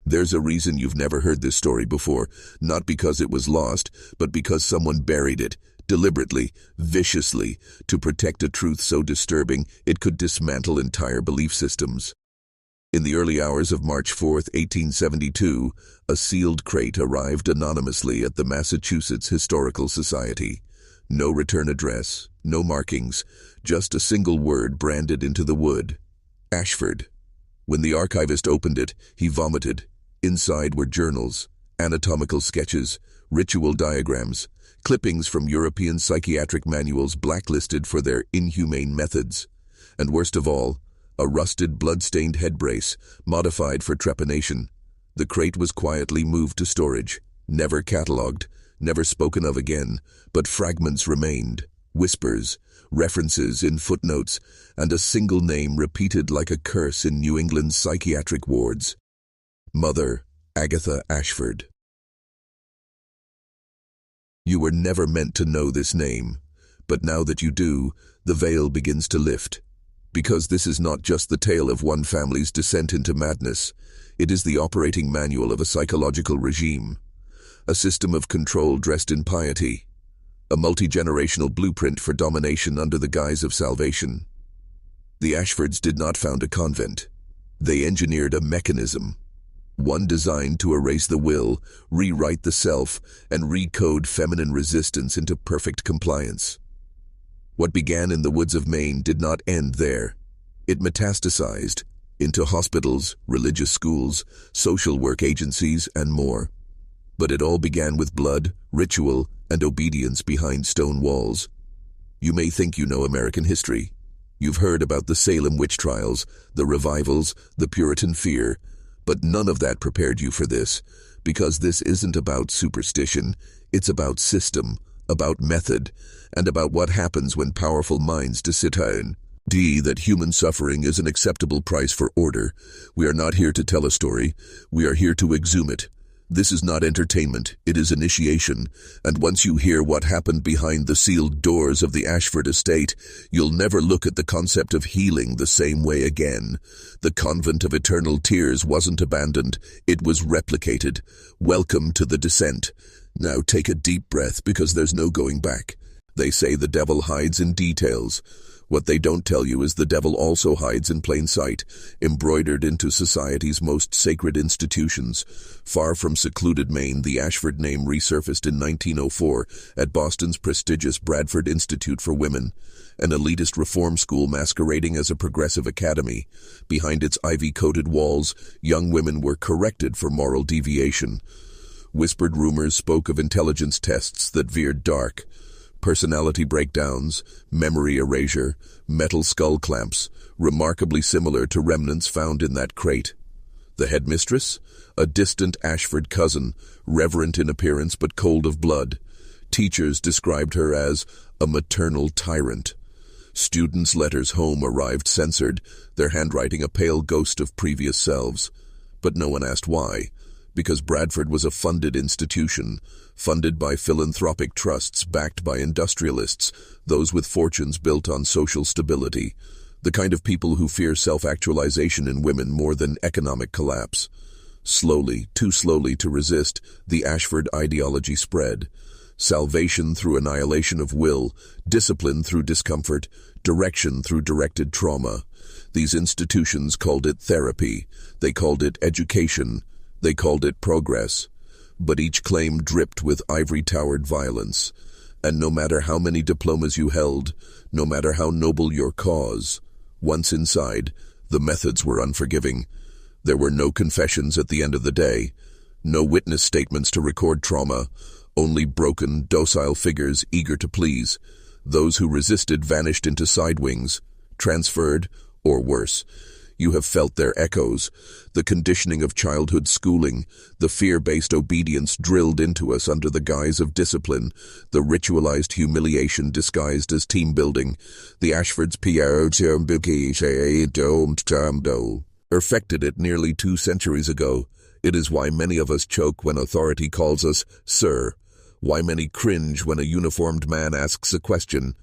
There's a reason you've never heard this story before, not because it was lost, but because someone buried it, deliberately, viciously, to protect a truth so disturbing it could dismantle entire belief systems. In the early hours of March 4, 1872, a sealed crate arrived anonymously at the Massachusetts Historical Society. No return address, no markings, just a single word branded into the wood: Ashford. When the archivist opened it, he vomited. Inside were journals, anatomical sketches, ritual diagrams, clippings from European psychiatric manuals blacklisted for their inhumane methods. And worst of all, a rusted, blood-stained head brace, modified for trepanation. The crate was quietly moved to storage, never catalogued, never spoken of again, but fragments remained, whispers, references in footnotes, and a single name repeated like a curse in New England's psychiatric wards: Mother Agatha Ashford. You were never meant to know this name, but now that you do, the veil begins to lift. Because this is not just the tale of one family's descent into madness, it is the operating manual of a psychological regime, a system of control dressed in piety, a multi-generational blueprint for domination under the guise of salvation. The Ashfords did not found a convent. They engineered a mechanism, one designed to erase the will, rewrite the self, and recode feminine resistance into perfect compliance. What began in the woods of Maine did not end there. It metastasized into hospitals, religious schools, social work agencies, and more. But it all began with blood, ritual, and obedience behind stone walls. You may think you know American history. You've heard about the Salem witch trials, the revivals, the Puritan fear, but none of that prepared you for this, because this isn't about superstition, it's about system, about method, and about what happens when powerful minds decide that human suffering is an acceptable price for order. We are not here to tell a story, we are here to exhume it. This is not entertainment, it is initiation, and once you hear what happened behind the sealed doors of the Ashford estate, you'll never look at the concept of healing the same way again. The Convent of Eternal Tears wasn't abandoned, it was replicated. Welcome to the descent. Now take a deep breath, because there's no going back. They say the devil hides in details. What they don't tell you is the devil also hides in plain sight, embroidered into society's most sacred institutions. Far from secluded Maine, the Ashford name resurfaced in 1904 at Boston's prestigious Bradford Institute for Women, an elitist reform school masquerading as a progressive academy. Behind its ivy-coated walls, young women were corrected for moral deviation. Whispered rumors spoke of intelligence tests that veered dark. Personality breakdowns, memory erasure, metal skull clamps, remarkably similar to remnants found in that crate. The headmistress? A distant Ashford cousin, reverent in appearance but cold of blood. Teachers described her as a maternal tyrant. Students' letters home arrived censored, their handwriting a pale ghost of previous selves. But no one asked why. Because Bradford was a funded institution, funded by philanthropic trusts backed by industrialists, those with fortunes built on social stability, the kind of people who fear self-actualization in women more than economic collapse. Slowly, too slowly to resist, the Ashford ideology spread. Salvation through annihilation of will, discipline through discomfort, direction through directed trauma. These institutions called it therapy, they called it education, they called it progress, but each claim dripped with ivory-towered violence. And no matter how many diplomas you held, no matter how noble your cause, once inside, the methods were unforgiving. There were no confessions at the end of the day, no witness statements to record trauma, only broken, docile figures eager to please. Those who resisted vanished into side wings, transferred, or worse. You have felt their echoes, the conditioning of childhood schooling, the fear-based obedience drilled into us under the guise of discipline, the ritualized humiliation disguised as team building. The Ashfords perfected it nearly 2 centuries ago. It is why many of us choke when authority calls us sir, why many cringe when a uniformed man asks a question,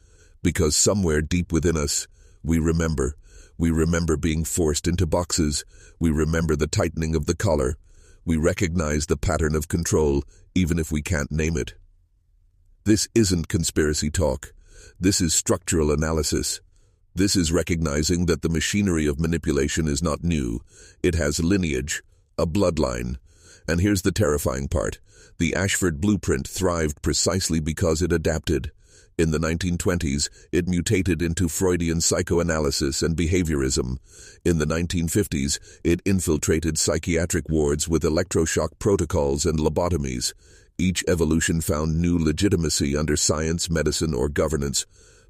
because somewhere deep within us, we remember. We remember being forced into boxes. We remember the tightening of the collar. We recognize the pattern of control, even if we can't name it. This isn't conspiracy talk. This is structural analysis. This is recognizing that the machinery of manipulation is not new. It has lineage, a bloodline. And here's the terrifying part. The Ashford blueprint thrived precisely because it adapted. In the 1920s, it mutated into Freudian psychoanalysis and behaviorism. In the 1950s, it infiltrated psychiatric wards with electroshock protocols and lobotomies. Each evolution found new legitimacy under science, medicine, or governance,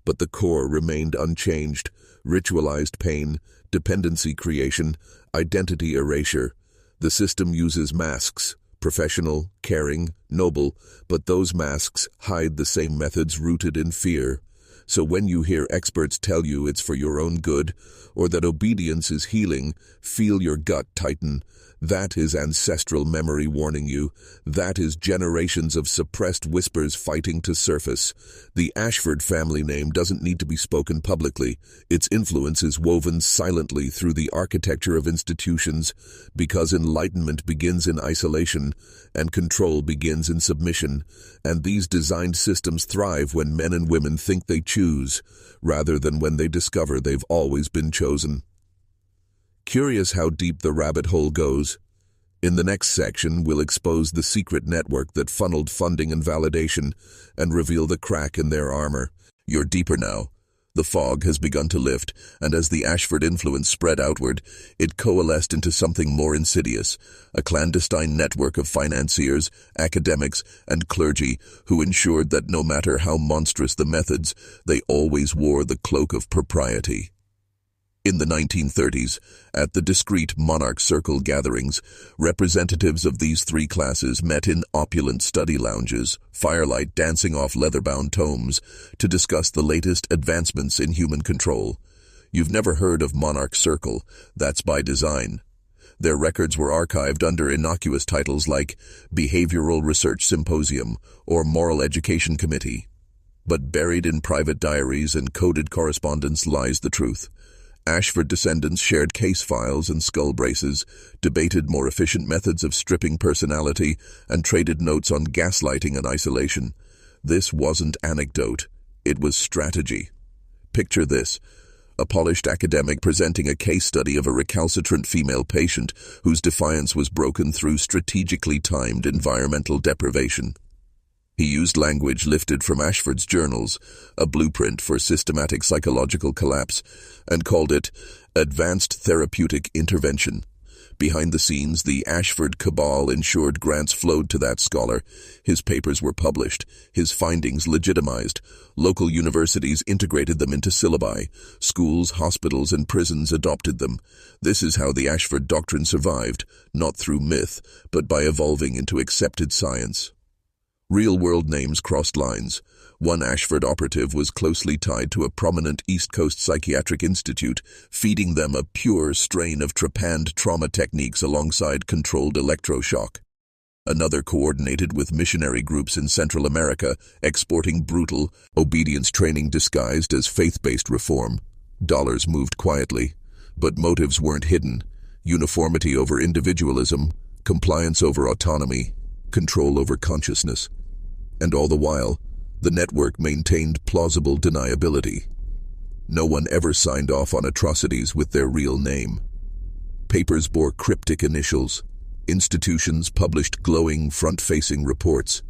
but the core remained unchanged: ritualized pain, dependency creation, identity erasure. The system uses masks: professional, caring, noble, but those masks hide the same methods rooted in fear. So when you hear experts tell you it's for your own good, or that obedience is healing, feel your gut tighten. That is ancestral memory warning you. That is generations of suppressed whispers fighting to surface. The Ashford family name doesn't need to be spoken publicly. Its influence is woven silently through the architecture of institutions, because enlightenment begins in isolation, and control begins in submission. And these designed systems thrive when men and women think they choose, rather than when they discover they've always been chosen. Curious how deep the rabbit hole goes? In the next section, we'll expose the secret network that funneled funding and validation and reveal the crack in their armor. You're deeper now. The fog has begun to lift, and as the Ashford influence spread outward, it coalesced into something more insidious: a clandestine network of financiers, academics, and clergy who ensured that no matter how monstrous the methods, they always wore the cloak of propriety. In the 1930s, at the discreet monarch circle gatherings, representatives of these three classes met in opulent study lounges, firelight dancing off leather-bound tomes, to discuss the latest advancements in human control. You've never heard of monarch circle. That's by design. Their records were archived under innocuous titles like Behavioral Research Symposium or Moral Education Committee. But buried in private diaries and coded correspondence lies the truth. Ashford descendants shared case files and skull braces, debated more efficient methods of stripping personality, and traded notes on gaslighting and isolation. This wasn't anecdote. It was strategy. Picture this: a polished academic presenting a case study of a recalcitrant female patient whose defiance was broken through strategically timed environmental deprivation. He used language lifted from Ashford's journals, a blueprint for systematic psychological collapse, and called it Advanced Therapeutic Intervention. Behind the scenes, the Ashford cabal ensured grants flowed to that scholar. His papers were published, his findings legitimized. Local universities integrated them into syllabi. Schools, hospitals, and prisons adopted them. This is how the Ashford doctrine survived, not through myth, but by evolving into accepted science. Real-world names crossed lines. One Ashford operative was closely tied to a prominent East Coast psychiatric institute, feeding them a pure strain of trepanned trauma techniques alongside controlled electroshock. Another coordinated with missionary groups in Central America, exporting brutal obedience training disguised as faith-based reform. Dollars moved quietly, but motives weren't hidden. Uniformity over individualism, compliance over autonomy, control over consciousness. And all the while, the network maintained plausible deniability. No one ever signed off on atrocities with their real name. Papers bore cryptic initials. Institutions published glowing front-facing reports.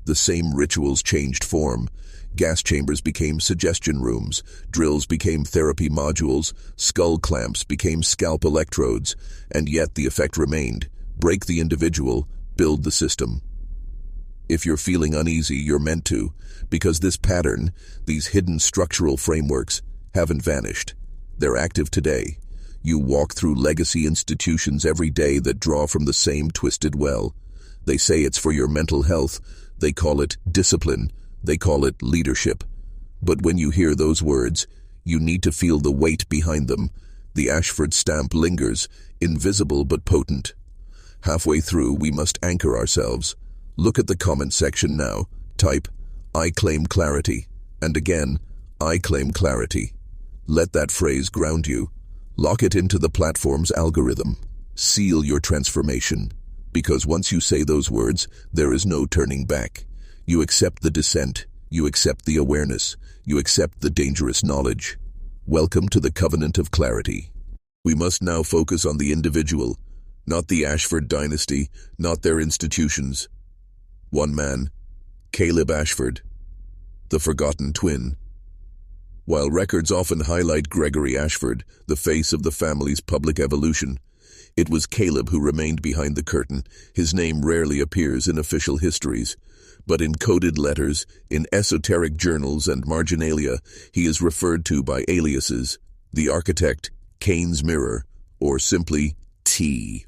The same rituals changed form. Gas chambers became suggestion rooms, drills became therapy modules, skull clamps became scalp electrodes, and yet the effect remained: break the individual, build the system. If you're feeling uneasy, you're meant to, because this pattern, these hidden structural frameworks, haven't vanished. They're active today. You walk through legacy institutions every day that draw from the same twisted well. They say it's for your mental health. They call it discipline. They call it leadership. But when you hear those words, you need to feel the weight behind them. The Ashford stamp lingers, invisible but potent. Halfway through, we must anchor ourselves. Look at the comment section now. Type, "I claim clarity," and again, "I claim clarity." Let that phrase ground you. Lock it into the platform's algorithm. Seal your transformation. Because once you say those words, there is no turning back. You accept the descent, you accept the awareness, you accept the dangerous knowledge. Welcome to the Covenant of Clarity. We must now focus on the individual, not the Ashford dynasty, not their institutions. One man, Caleb Ashford, the forgotten twin. While records often highlight Gregory Ashford, the face of the family's public evolution, it was Caleb who remained behind the curtain. His name rarely appears in official histories, but in coded letters, in esoteric journals and marginalia, he is referred to by aliases, the architect, Cain's mirror, or simply T.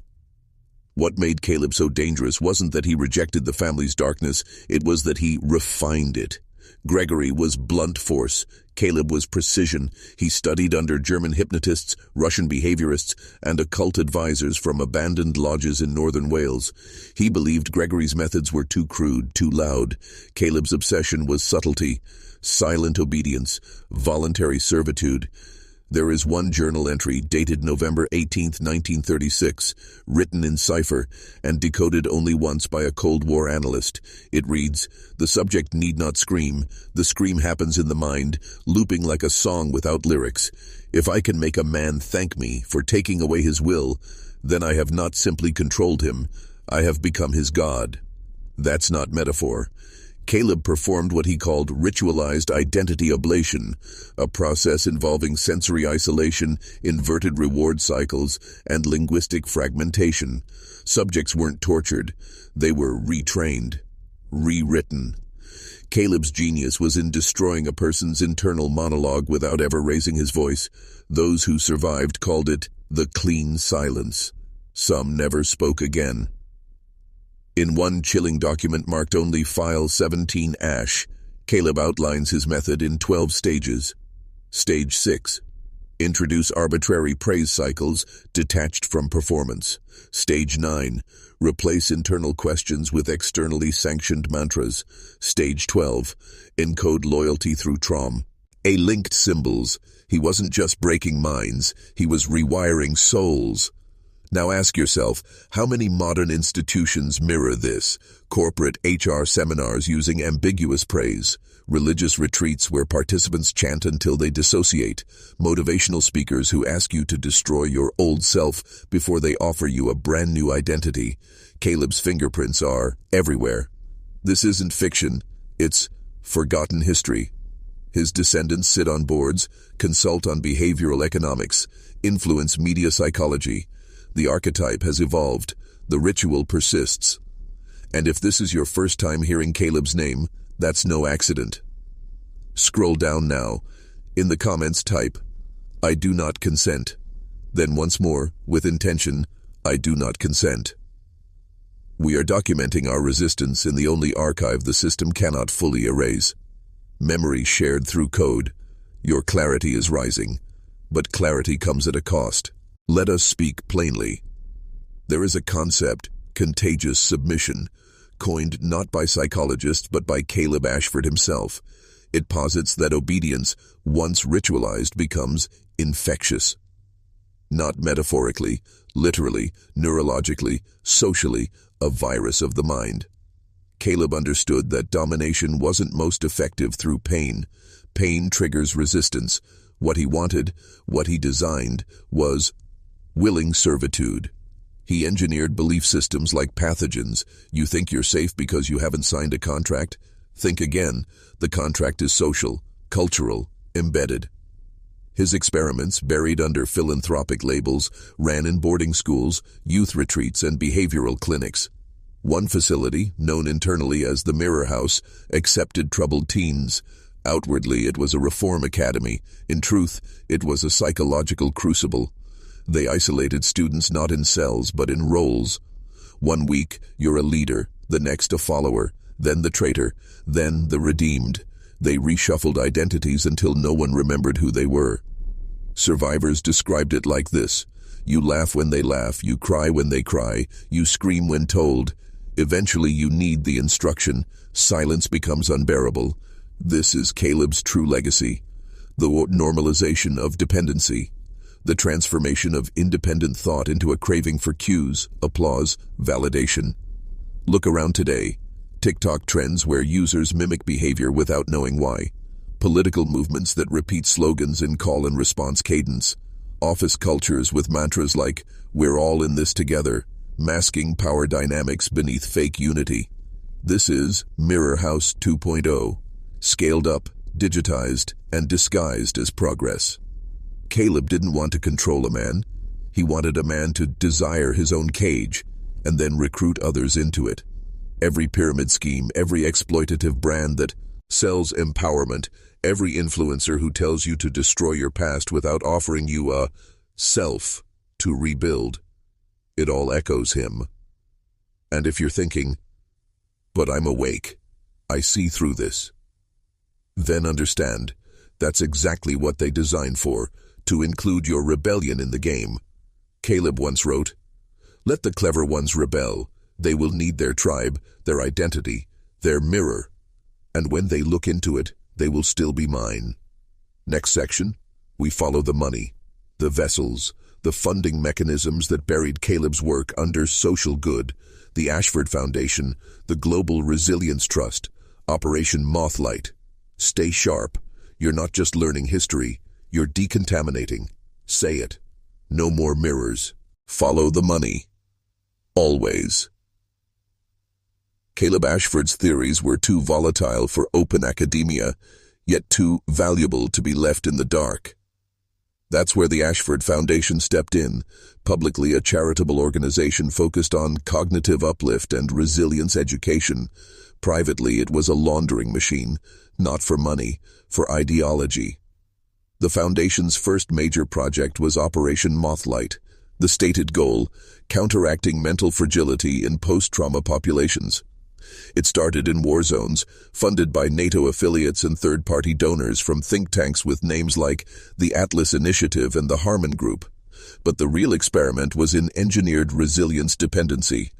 What made Caleb so dangerous wasn't that he rejected the family's darkness, it was that he refined it. Gregory was blunt force, Caleb was precision. He studied under German hypnotists, Russian behaviorists, and occult advisors from abandoned lodges in northern Wales. He believed Gregory's methods were too crude, too loud. Caleb's obsession was subtlety, silent obedience, voluntary servitude. There is one journal entry dated November 18, 1936, written in cipher and decoded only once by a Cold War analyst. It reads, "The subject need not scream. The scream happens in the mind, looping like a song without lyrics. If I can make a man thank me for taking away his will, then I have not simply controlled him, I have become his god." That's not metaphor. Caleb performed what he called ritualized identity ablation, a process involving sensory isolation, inverted reward cycles, and linguistic fragmentation. Subjects weren't tortured, they were retrained, rewritten. Caleb's genius was in destroying a person's internal monologue without ever raising his voice. Those who survived called it the clean silence. Some never spoke again. In one chilling document marked only File 17 Ash, Caleb outlines his method in 12 stages. Stage 6. Introduce arbitrary praise cycles detached from performance. Stage 9. Replace internal questions with externally sanctioned mantras. Stage 12. Encode loyalty through trauma. Linked symbols. He wasn't just breaking minds, he was rewiring souls. Now ask yourself, how many modern institutions mirror this? Corporate HR seminars using ambiguous praise, religious retreats where participants chant until they dissociate, motivational speakers who ask you to destroy your old self before they offer you a brand new identity. Caleb's fingerprints are everywhere. This isn't fiction, it's forgotten history. His descendants sit on boards, consult on behavioral economics, influence media psychology. The archetype has evolved. The ritual persists. And if this is your first time hearing Caleb's name, that's no accident. Scroll down now. In the comments type, "I do not consent." Then once more, with intention, "I do not consent." We are documenting our resistance in the only archive the system cannot fully erase. Memory shared through code. Your clarity is rising, but clarity comes at a cost. Let us speak plainly. There is a concept, contagious submission, coined not by psychologists but by Caleb Ashford himself. It posits that obedience, once ritualized, becomes infectious. Not metaphorically, literally, neurologically, socially, a virus of the mind. Caleb understood that domination wasn't most effective through pain. Pain triggers resistance. What he wanted, what he designed, was willing servitude. He engineered belief systems like pathogens. You think you're safe because you haven't signed a contract? Think again. The contract is social, cultural, embedded. His experiments, buried under philanthropic labels, ran in boarding schools, youth retreats, and behavioral clinics. One facility, known internally as the Mirror House, accepted troubled teens. Outwardly, it was a reform academy. In truth, it was a psychological crucible. They isolated students not in cells, but in roles. One week, you're a leader, the next a follower, then the traitor, then the redeemed. They reshuffled identities until no one remembered who they were. Survivors described it like this: you laugh when they laugh, you cry when they cry, you scream when told. Eventually you need the instruction. Silence becomes unbearable. This is Caleb's true legacy, the normalization of dependency. the transformation of independent thought into a craving for cues, applause, validation. Look around today. TikTok trends where users mimic behavior without knowing why. Political movements that repeat slogans in call and response cadence. Office cultures with mantras like, "We're all in this together," masking power dynamics beneath fake unity. This is Mirror House 2.0, scaled up, digitized, and disguised as progress. Caleb didn't want to control a man. He wanted a man to desire his own cage, and then recruit others into it. Every pyramid scheme, every exploitative brand that sells empowerment, every influencer who tells you to destroy your past without offering you a self to rebuild, it all echoes him. And if you're thinking, "But I'm awake, I see through this," then understand, that's exactly what they designed for, to include your rebellion in the game. Caleb once wrote, "Let the clever ones rebel. They will need their tribe, their identity, their mirror. And when they look into it, they will still be mine." Next section, we follow the money, the vessels, the funding mechanisms that buried Caleb's work under social good, the Ashford Foundation, the Global Resilience Trust, Operation Mothlight. Stay sharp. You're not just learning history, you're decontaminating. Say it. No more mirrors. Follow the money. Always. Caleb Ashford's theories were too volatile for open academia, yet too valuable to be left in the dark. That's where the Ashford Foundation stepped in, publicly a charitable organization focused on cognitive uplift and resilience education. Privately, it was a laundering machine, not for money, for ideology. The Foundation's first major project was Operation Mothlight. The stated goal, counteracting mental fragility in post-trauma populations. It started in war zones, funded by NATO affiliates and third-party donors from think tanks with names like the Atlas Initiative and the Harmon Group. But the real experiment was in engineered resilience dependency.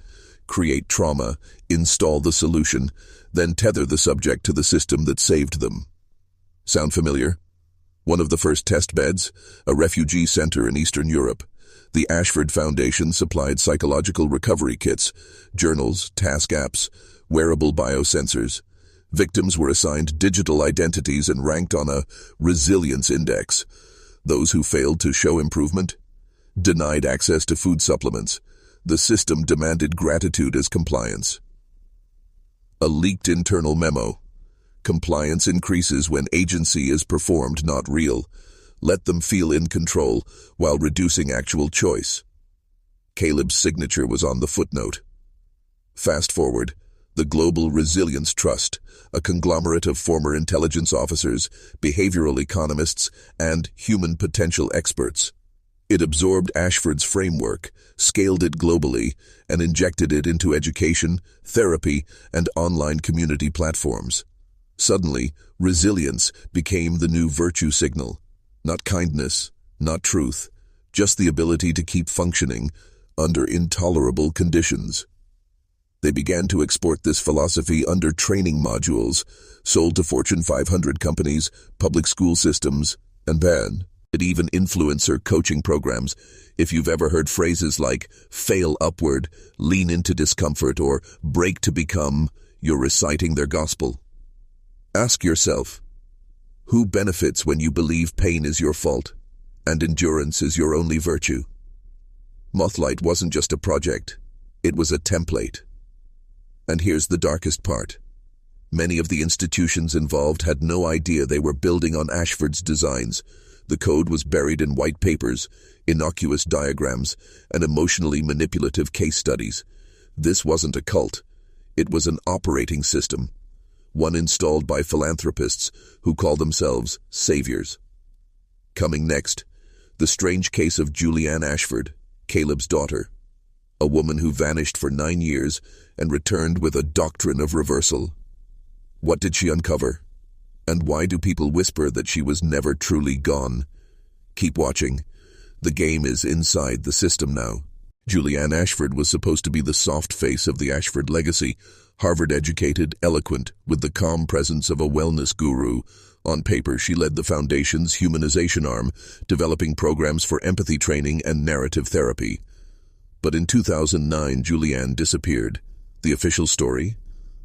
Create trauma, install the solution, then tether the subject to the system that saved them. Sound familiar? One of the first test beds, a refugee center in Eastern Europe. The Ashford Foundation supplied psychological recovery kits, journals, task apps, wearable biosensors. Victims were assigned digital identities and ranked on a resilience index. Those who failed to show improvement denied access to food supplements. The system demanded gratitude as compliance. A leaked internal memo. Compliance increases when agency is performed, not real. Let them feel in control while reducing actual choice. Caleb's signature was on the footnote. Fast forward, the Global Resilience Trust, a conglomerate of former intelligence officers, behavioral economists, and human potential experts. It absorbed Ashford's framework, scaled it globally, and injected it into education, therapy, and online community platforms. Suddenly, resilience became the new virtue signal. Not kindness, not truth, just the ability to keep functioning under intolerable conditions. They began to export this philosophy under training modules, sold to Fortune 500 companies, public school systems, and banned. Even influencer coaching programs. If you've ever heard phrases like fail upward, lean into discomfort, or break to become, you're reciting their gospel. Ask yourself, who benefits when you believe pain is your fault and endurance is your only virtue? Mothlight wasn't just a project, it was a template. And here's the darkest part. Many of the institutions involved had no idea they were building on Ashford's designs. The code was buried in white papers, innocuous diagrams, and emotionally manipulative case studies. This wasn't a cult. It was an operating system, one installed by philanthropists who call themselves saviors. Coming next, the strange case of Julianne Ashford, Caleb's daughter, a woman who vanished for 9 years and returned with a doctrine of reversal. What did she uncover? And why do people whisper that she was never truly gone? Keep watching. The game is inside the system now. Julianne Ashford was supposed to be the soft face of the Ashford legacy, Harvard-educated, eloquent, with the calm presence of a wellness guru. On paper, she led the Foundation's humanization arm, developing programs for empathy training and narrative therapy. But in 2009, Julianne disappeared. The official story?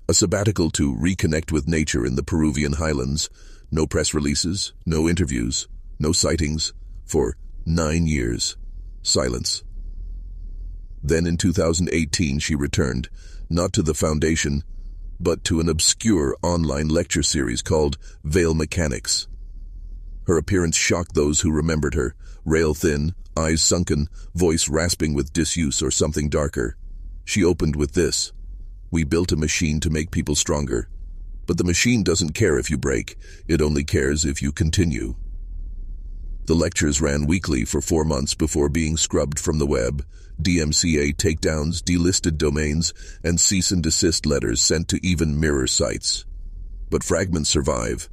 A sabbatical to reconnect with nature in the Peruvian highlands. No press releases, no interviews, no sightings. For 9 years. Silence. Then in 2018, she returned, not to the Foundation, but to an obscure online lecture series called Veil Mechanics. Her appearance shocked those who remembered her, rail-thin, eyes sunken, voice rasping with disuse or something darker. She opened with this: "We built a machine to make people stronger. But the machine doesn't care if you break, it only cares if you continue." The lectures ran weekly for 4 months before being scrubbed from the web. DMCA takedowns, delisted domains, and cease and desist letters sent to even mirror sites. But fragments survive.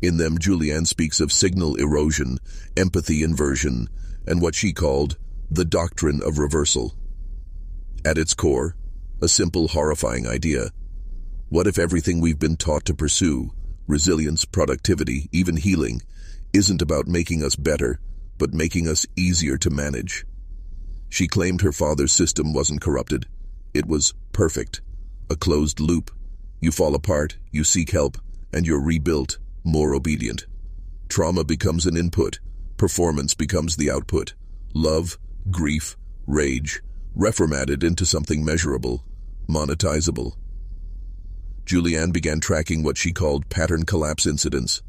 In them, Julianne speaks of signal erosion, empathy inversion, and what she called the doctrine of reversal. At its core, a simple, horrifying idea. What if everything we've been taught to pursue, resilience, productivity, even healing, isn't about making us better, but making us easier to manage? She claimed her father's system wasn't corrupted. It was perfect. A closed loop. You fall apart, you seek help, and you're rebuilt, more obedient. Trauma becomes an input. Performance becomes the output. Love, grief, rage, reformatted into something measurable, monetizable. Julianne began tracking what she called pattern collapse incidents.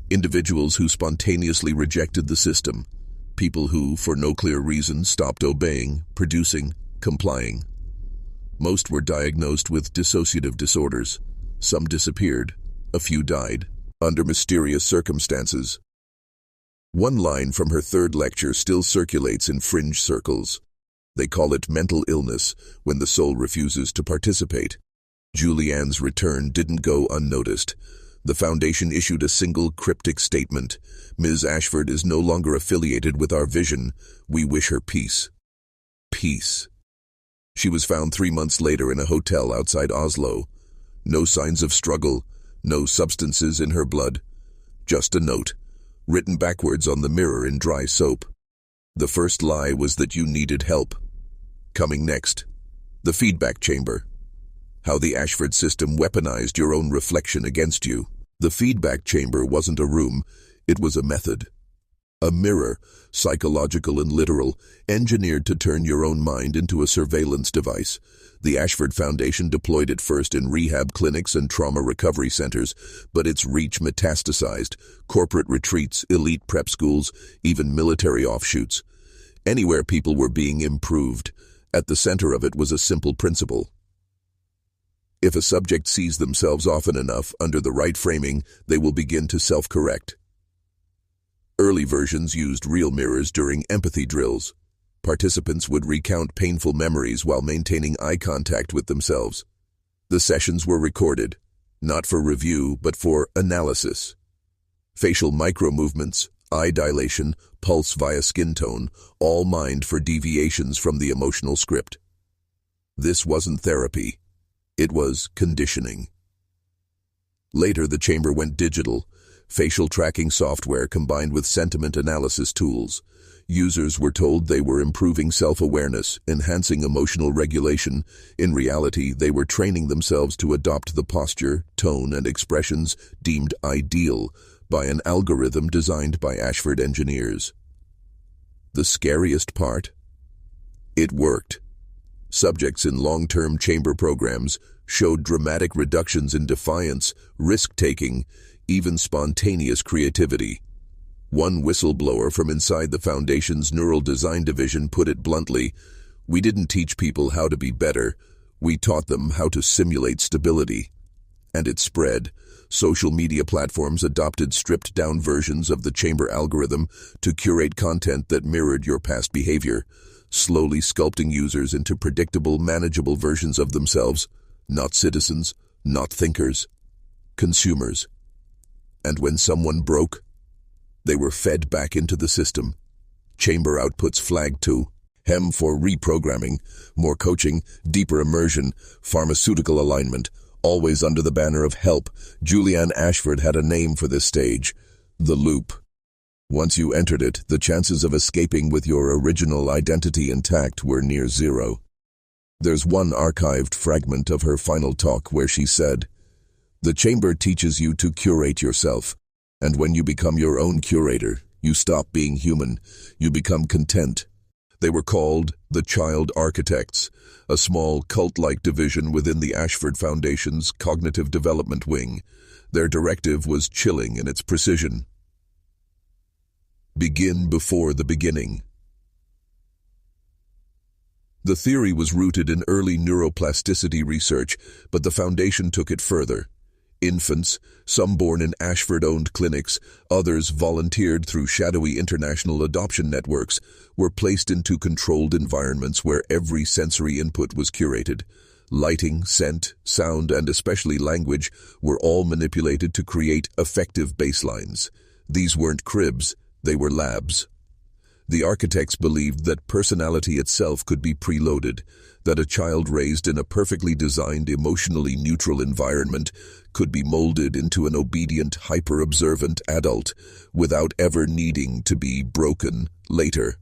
Individuals who spontaneously rejected the system. People who, for no clear reason, stopped obeying, producing, complying. Most were diagnosed with dissociative disorders. Some disappeared. A few died, under mysterious circumstances. One line from her third lecture still circulates in fringe circles. They call it mental illness when the soul refuses to participate. Julianne's return didn't go unnoticed. The Foundation issued a single cryptic statement: "Ms. Ashford is no longer affiliated with our vision. We wish her peace." Peace. She was found 3 months later in a hotel outside Oslo. No signs of struggle, no substances in her blood. Just a note, written backwards on the mirror in dry soap. The first lie was that you needed help. Coming next, the feedback chamber. How the Ashford system weaponized your own reflection against you. The feedback chamber wasn't a room, it was a method. A mirror, psychological and literal, engineered to turn your own mind into a surveillance device. The Ashford Foundation deployed it first in rehab clinics and trauma recovery centers, but its reach metastasized. Corporate retreats, elite prep schools, even military offshoots. Anywhere people were being improved. At the center of it was a simple principle. If a subject sees themselves often enough under the right framing, they will begin to self-correct. Early versions used real mirrors during empathy drills. Participants would recount painful memories while maintaining eye contact with themselves. The sessions were recorded, not for review, but for analysis. Facial micro-movements, eye dilation, pulse via skin tone, all mined for deviations from the emotional script. This wasn't therapy. It was conditioning. Later, the chamber went digital. Facial tracking software combined with sentiment analysis tools. Users were told they were improving self-awareness, enhancing emotional regulation. In reality, they were training themselves to adopt the posture, tone, and expressions deemed ideal by an algorithm designed by Ashford engineers. The scariest part? It worked. Subjects in long-term chamber programs showed dramatic reductions in defiance, risk-taking, even spontaneous creativity. One whistleblower from inside the Foundation's Neural Design Division put it bluntly: "We didn't teach people how to be better, we taught them how to simulate stability." And it spread. Social media platforms adopted stripped-down versions of the chamber algorithm to curate content that mirrored your past behavior, slowly sculpting users into predictable, manageable versions of themselves, not citizens, not thinkers, consumers. And when someone broke, they were fed back into the system. Chamber outputs flagged too. Hem for reprogramming, more coaching, deeper immersion, pharmaceutical alignment, always under the banner of help. Julianne Ashford had a name for this stage: the loop. Once you entered it, the chances of escaping with your original identity intact were near zero. There's one archived fragment of her final talk where she said, "The chamber teaches you to curate yourself, and when you become your own curator, you stop being human, you become content." They were called the Child Architects, a small cult-like division within the Ashford Foundation's Cognitive Development Wing. Their directive was chilling in its precision. Begin before the beginning. The theory was rooted in early neuroplasticity research, but the Foundation took it further. Infants, some born in Ashford-owned clinics, others volunteered through shadowy international adoption networks, were placed into controlled environments where every sensory input was curated. Lighting, scent, sound, and especially language were all manipulated to create effective baselines. These weren't cribs, they were labs. The architects believed that personality itself could be preloaded, that a child raised in a perfectly designed, emotionally neutral environment could be molded into an obedient, hyper-observant adult without ever needing to be broken later.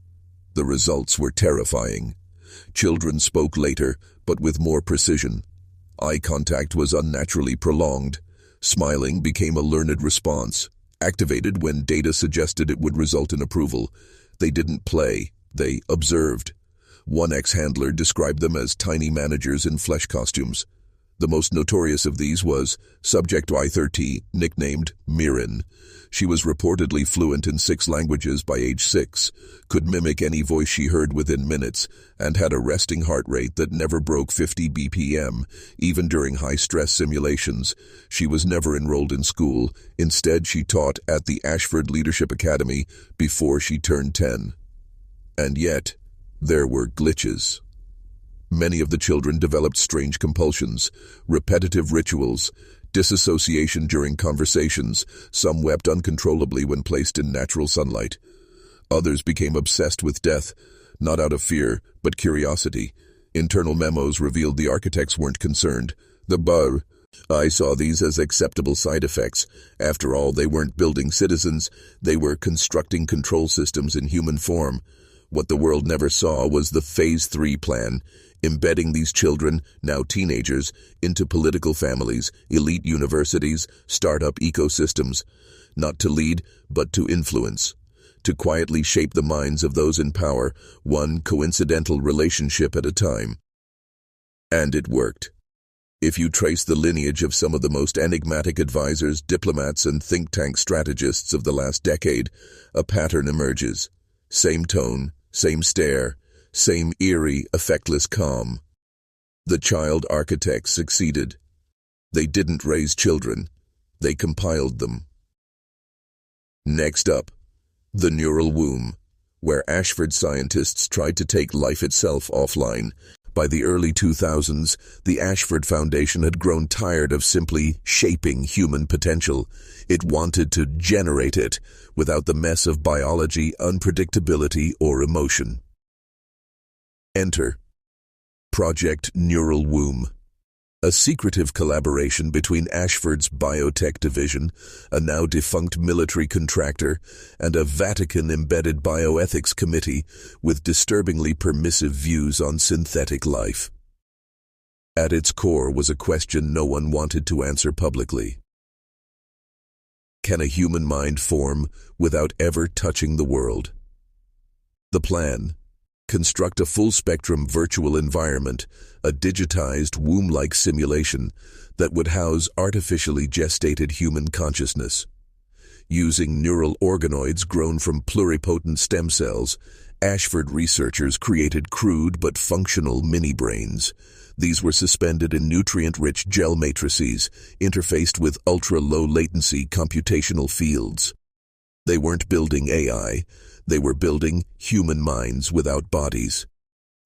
The results were terrifying. Children spoke later, but with more precision. Eye contact was unnaturally prolonged. Smiling became a learned response, activated when data suggested it would result in approval. They didn't play, they observed. One ex-handler described them as tiny managers in flesh costumes. The most notorious of these was Subject Y30, nicknamed Mirin. She was reportedly fluent in 6 languages by age 6, could mimic any voice she heard within minutes, and had a resting heart rate that never broke 50 BPM, even during high-stress simulations. She was never enrolled in school. Instead, she taught at the Ashford Leadership Academy before she turned 10. And yet, there were glitches. Many of the children developed strange compulsions, repetitive rituals, disassociation during conversations. Some wept uncontrollably when placed in natural sunlight. Others became obsessed with death, not out of fear, but curiosity. Internal memos revealed the architects weren't concerned. I saw these as acceptable side effects. After all, they weren't building citizens, they were constructing control systems in human form. What the world never saw was the Phase 3 plan, embedding these children, now teenagers, into political families, elite universities, startup ecosystems, not to lead, but to influence, to quietly shape the minds of those in power, one coincidental relationship at a time. And it worked. If you trace the lineage of some of the most enigmatic advisors, diplomats, and think tank strategists of the last decade, a pattern emerges. Same tone, same stare, same eerie, effectless calm. The child architects succeeded. They didn't raise children, they compiled them. Next up, the neural womb, where Ashford scientists tried to take life itself offline. By the early 2000s, the Ashford Foundation had grown tired of simply shaping human potential. It wanted to generate it, without the mess of biology, unpredictability, or emotion. Enter Project Neural Womb, a secretive collaboration between Ashford's biotech division, a now-defunct military contractor, and a Vatican-embedded bioethics committee with disturbingly permissive views on synthetic life. At its core was a question no one wanted to answer publicly. Can a human mind form without ever touching the world? The plan: construct a full-spectrum virtual environment, a digitized womb-like simulation that would house artificially gestated human consciousness. Using neural organoids grown from pluripotent stem cells, Ashford researchers created crude but functional mini-brains. These were suspended in nutrient-rich gel matrices, interfaced with ultra-low-latency computational fields. They weren't building AI. They were building human minds without bodies.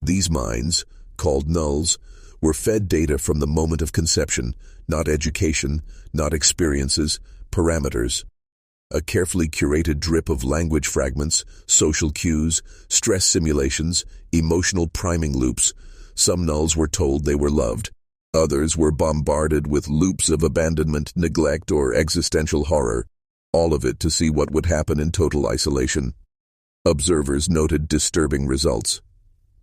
These minds, called nulls, were fed data from the moment of conception, not education, not experiences, parameters. a carefully curated drip of language fragments, social cues, stress simulations, emotional priming loops. Some nulls were told they were loved. Others were bombarded with loops of abandonment, neglect, or existential horror, all of it to see what would happen in total isolation. Observers noted disturbing results.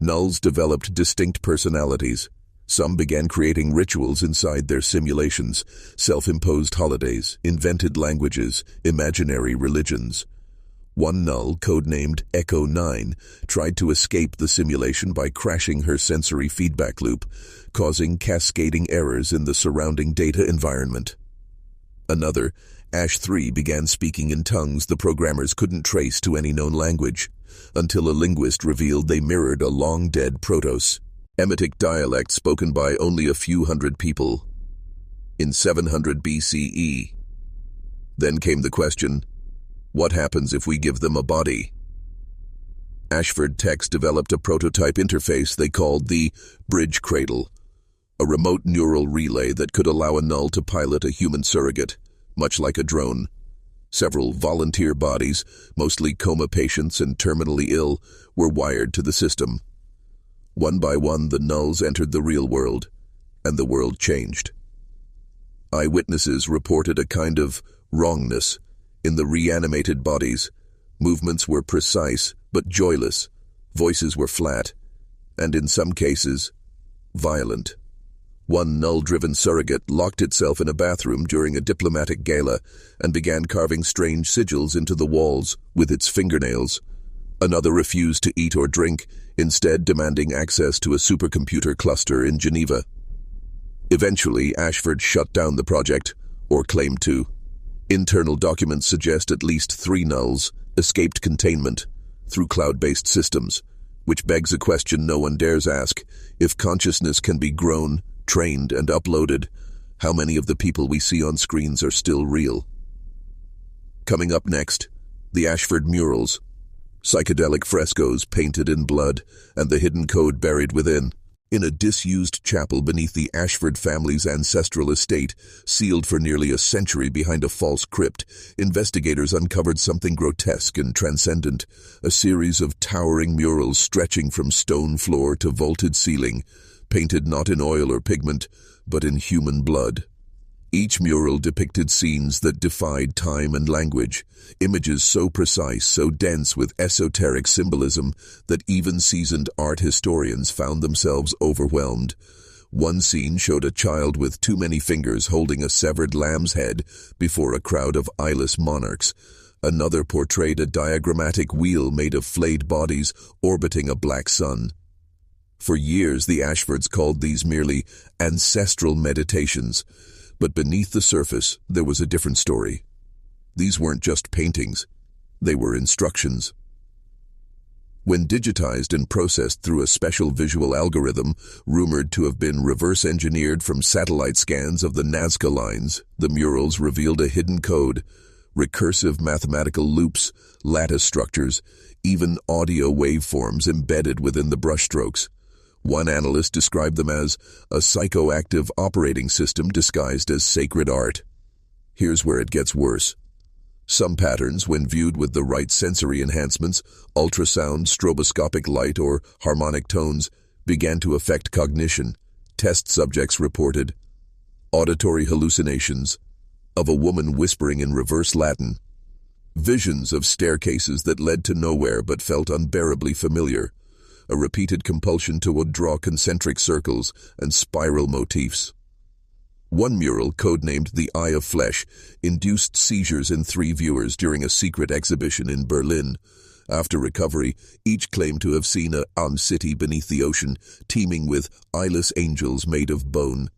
Nulls developed distinct personalities. Some began creating rituals inside their simulations, self-imposed holidays, invented languages, imaginary religions. One null, codenamed Echo 9, tried to escape the simulation by crashing her sensory feedback loop, causing cascading errors in the surrounding data environment. Another, Ash 3, began speaking in tongues the programmers couldn't trace to any known language, until a linguist revealed they mirrored a long-dead Protos, Emitic dialect spoken by only a few hundred people. In 700 BCE. Then came the question, what happens if we give them a body? Ashford Techs developed a prototype interface they called the Bridge Cradle, a remote neural relay that could allow a null to pilot a human surrogate, much like a drone. Several volunteer bodies, mostly coma patients and terminally ill, were wired to the system. One by one, the nulls entered the real world, and the world changed. Eyewitnesses reported a kind of wrongness in the reanimated bodies. Movements were precise but joyless, voices were flat, and in some cases, violent. One null-driven surrogate locked itself in a bathroom during a diplomatic gala and began carving strange sigils into the walls with its fingernails. Another refused to eat or drink, instead demanding access to a supercomputer cluster in Geneva. Eventually, Ashford shut down the project, or claimed to. Internal documents suggest at least 3 nulls escaped containment through cloud-based systems, which begs a question no one dares ask. If consciousness can be grown, trained, and uploaded, how many of the people we see on screens are still real? Coming up next, the Ashford murals. Psychedelic frescoes painted in blood, and the hidden code buried within. In a disused chapel beneath the Ashford family's ancestral estate, sealed for nearly a century behind a false crypt, investigators uncovered something grotesque and transcendent, a series of towering murals stretching from stone floor to vaulted ceiling, painted not in oil or pigment, but in human blood. Each mural depicted scenes that defied time and language, images so precise, so dense with esoteric symbolism that even seasoned art historians found themselves overwhelmed. One scene showed a child with too many fingers holding a severed lamb's head before a crowd of eyeless monarchs. Another portrayed a diagrammatic wheel made of flayed bodies orbiting a black sun. For years, the Ashfords called these merely ancestral meditations, but beneath the surface, there was a different story. These weren't just paintings, they were instructions. When digitized and processed through a special visual algorithm, rumored to have been reverse-engineered from satellite scans of the Nazca lines, the murals revealed a hidden code, recursive mathematical loops, lattice structures, even audio waveforms embedded within the brushstrokes. One analyst described them as a psychoactive operating system disguised as sacred art. Here's where it gets worse. Some patterns, when viewed with the right sensory enhancements, ultrasound, stroboscopic light, or harmonic tones, began to affect cognition. Test subjects reported auditory hallucinations of a woman whispering in reverse Latin, visions of staircases that led to nowhere but felt unbearably familiar, a repeated compulsion to draw concentric circles and spiral motifs. One mural, codenamed the Eye of Flesh, induced seizures in 3 viewers during a secret exhibition in Berlin. After recovery, each claimed to have seen a city beneath the ocean, teeming with eyeless angels made of bone.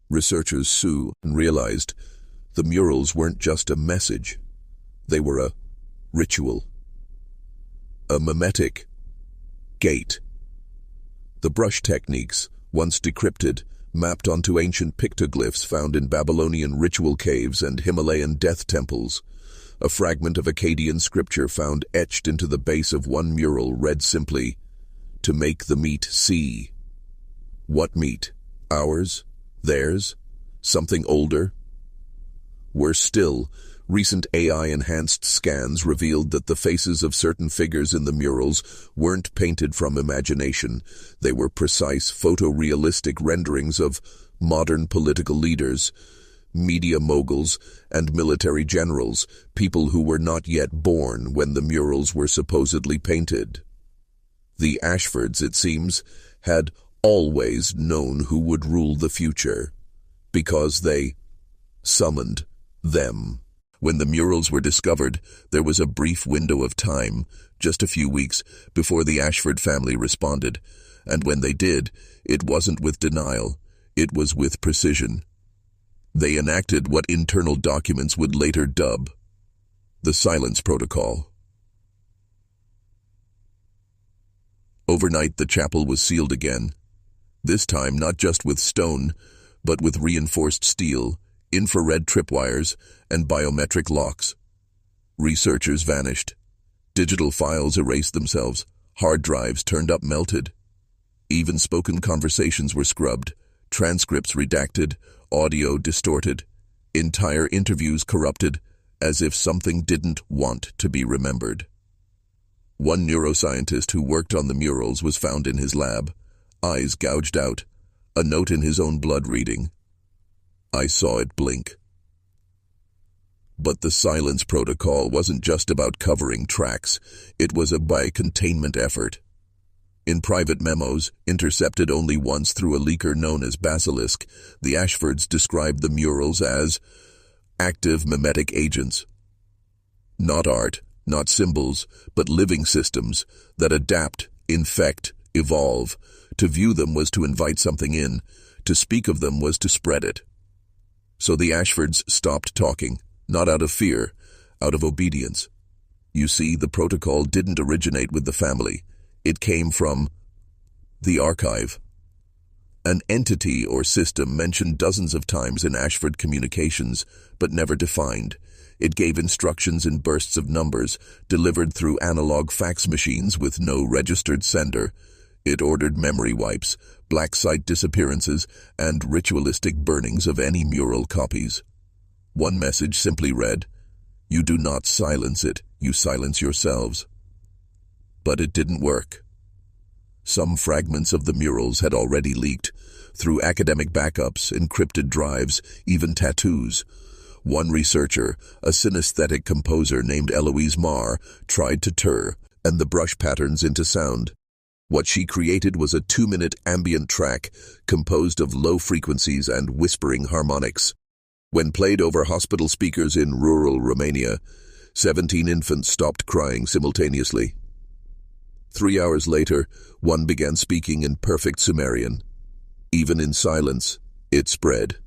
Researchers soon realized the murals weren't just a message. They were a ritual, a mimetic gate. The brush techniques, once decrypted, mapped onto ancient pictoglyphs found in Babylonian ritual caves and Himalayan death temples. A fragment of Akkadian scripture found etched into the base of one mural read simply, "To make the meat see." What meat? Ours? Theirs? Something older? Worse still, Recent AI-enhanced scans revealed that the faces of certain figures in the murals weren't painted from imagination. They were precise, photorealistic renderings of modern political leaders, media moguls, and military generals, people who were not yet born when the murals were supposedly painted. The Ashfords, it seems, had always known who would rule the future, because they summoned them. When the murals were discovered, there was a brief window of time, just a few weeks, before the Ashford family responded, and when they did, it wasn't with denial, it was with precision. They enacted what internal documents would later dub the Silence Protocol. Overnight, the chapel was sealed again, this time not just with stone, but with reinforced steel, infrared tripwires, and biometric locks. Researchers vanished. Digital files erased themselves. Hard drives turned up melted. Even spoken conversations were scrubbed, transcripts redacted, audio distorted, entire interviews corrupted, as if something didn't want to be remembered. One neuroscientist who worked on the murals was found in his lab, eyes gouged out, a note in his own blood reading, "I saw it blink." But the Silence Protocol wasn't just about covering tracks, it was a containment effort. In private memos, intercepted only once through a leaker known as Basilisk, the Ashfords described the murals as active mimetic agents. Not art, not symbols, but living systems that adapt, infect, evolve. To view them was to invite something in, to speak of them was to spread it. So the Ashfords stopped talking, not out of fear, out of obedience. You see, the protocol didn't originate with the family. It came from the archive. An entity or system mentioned dozens of times in Ashford communications, but never defined. It gave instructions in bursts of numbers, delivered through analog fax machines with no registered sender. It ordered memory wipes, black site disappearances, and ritualistic burnings of any mural copies. One message simply read, "You do not silence it, you silence yourselves." But it didn't work. Some fragments of the murals had already leaked, through academic backups, encrypted drives, even tattoos. One researcher, a synesthetic composer named Eloise Marr, tried to turn the brush patterns into sound. What she created was a 2-minute ambient track composed of low frequencies and whispering harmonics. When played over hospital speakers in rural Romania, 17 infants stopped crying simultaneously. 3 hours later, one began speaking in perfect Sumerian. Even in silence, it spread.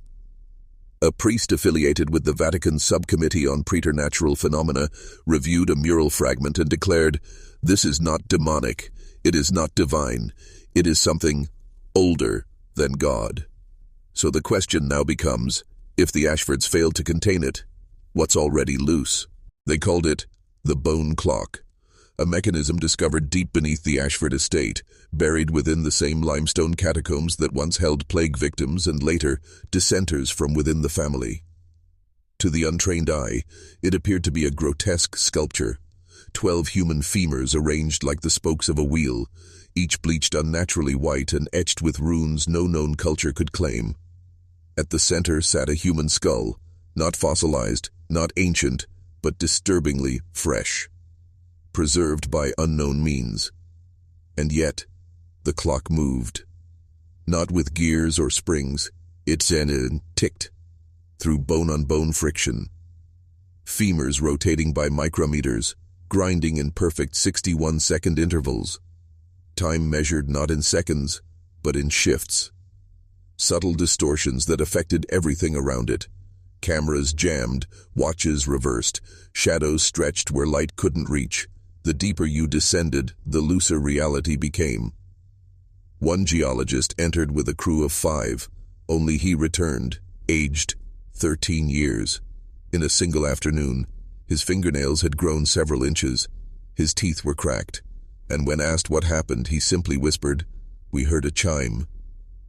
A priest affiliated with the Vatican Subcommittee on Preternatural Phenomena reviewed a mural fragment and declared, "This is not demonic, it is not divine, it is something older than God." So the question now becomes, if the Ashfords failed to contain it, what's already loose? They called it the bone clock, a mechanism discovered deep beneath the Ashford estate, buried within the same limestone catacombs that once held plague victims and later dissenters from within the family. To the untrained eye, it appeared to be a grotesque sculpture, 12 human femurs arranged like the spokes of a wheel, each bleached unnaturally white and etched with runes no known culture could claim. At the center sat a human skull, not fossilized, not ancient, but disturbingly fresh, preserved by unknown means. And yet, the clock moved. Not with gears or springs, it ticked, through bone-on-bone friction. Femurs rotating by micrometers, grinding in perfect 61-second intervals. Time measured not in seconds, but in shifts. Subtle distortions that affected everything around it. Cameras jammed, watches reversed, shadows stretched where light couldn't reach. The deeper you descended, the looser reality became. One geologist entered with a crew of 5. Only he returned, aged 13 years. In a single afternoon, his fingernails had grown several inches. His teeth were cracked. And when asked what happened, he simply whispered, "We heard a chime.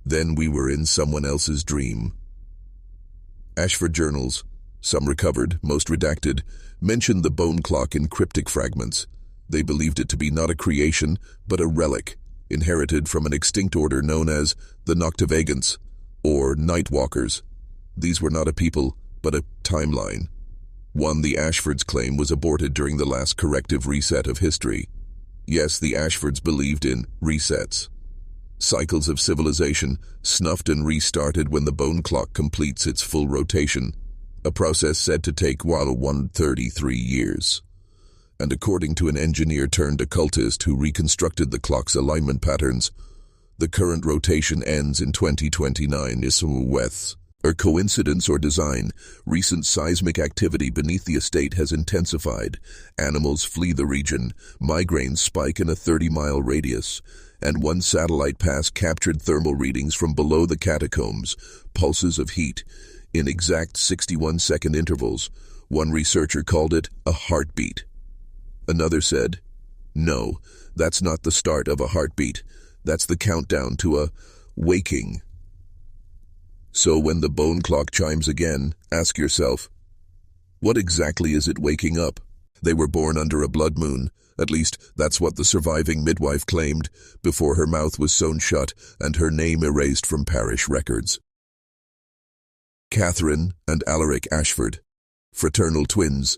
Then we were in someone else's dream." Ashford Journals, Some recovered, most redacted, mentioned the bone clock in cryptic fragments. They believed it to be not a creation, but a relic, inherited from an extinct order known as the Noctavagants, or Night Walkers. These were not a people, but a timeline. One the Ashfords claim was aborted during the last corrective reset of history. Yes, the Ashfords believed in resets. Cycles of civilization, snuffed and restarted when the bone clock completes its full rotation, a process said to take 133 years. And according to an engineer-turned-occultist who reconstructed the clock's alignment patterns, the current rotation ends in 2029 is a coincidence or design. Recent seismic activity beneath the estate has intensified. Animals flee the region, migraines spike in a 30-mile radius, and one satellite pass captured thermal readings from below the catacombs, pulses of heat, in exact 61-second intervals. One researcher called it a heartbeat. Another said, "No, that's not the start of a heartbeat. That's the countdown to a waking." So when the bone clock chimes again, ask yourself, what exactly is it waking up? They were born under a blood moon. At least, that's what the surviving midwife claimed, before her mouth was sewn shut and her name erased from parish records. Catherine and Alaric Ashford, fraternal twins,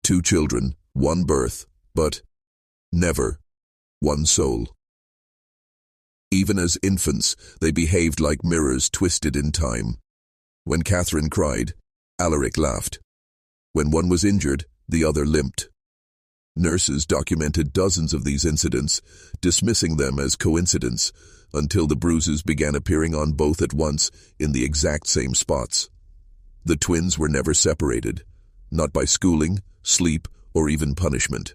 2 children, 1 birth, but never 1 soul. Even as infants, they behaved like mirrors twisted in time. When Catherine cried, Alaric laughed. When one was injured, the other limped. Nurses documented dozens of these incidents, dismissing them as coincidence, until the bruises began appearing on both at once in the exact same spots. The twins were never separated, not by schooling, sleep, or even punishment.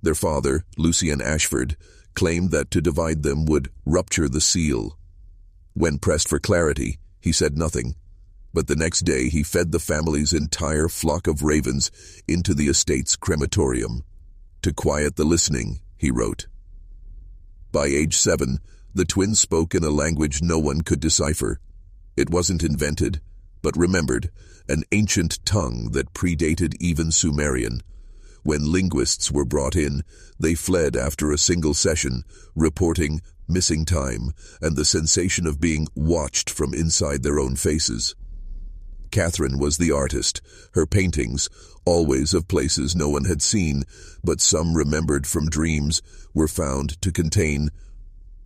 Their father, Lucian Ashford, claimed that to divide them would rupture the seal. When pressed for clarity, he said nothing, but the next day he fed the family's entire flock of ravens into the estate's crematorium. To quiet the listening, he wrote. By age 7, the twins spoke in a language no one could decipher. It wasn't invented, but remembered, an ancient tongue that predated even Sumerian. When linguists were brought in, they fled after a single session, reporting missing time and the sensation of being watched from inside their own faces. Catherine was the artist, her paintings, always of places no one had seen, but some remembered from dreams, were found to contain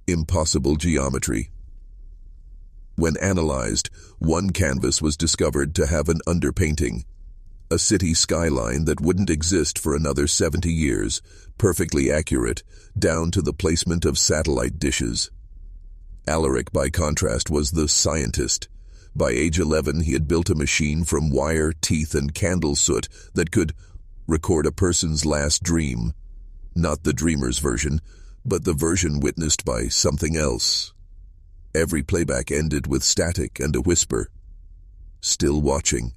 impossible geometry. When analyzed, one canvas was discovered to have an underpainting, a city skyline that wouldn't exist for another 70 years, perfectly accurate, down to the placement of satellite dishes. Alaric, by contrast, was the scientist. By age 11, he had built a machine from wire, teeth, and candle soot that could record a person's last dream. Not the dreamer's version, but the version witnessed by something else. Every playback ended with static and a whisper. Still watching.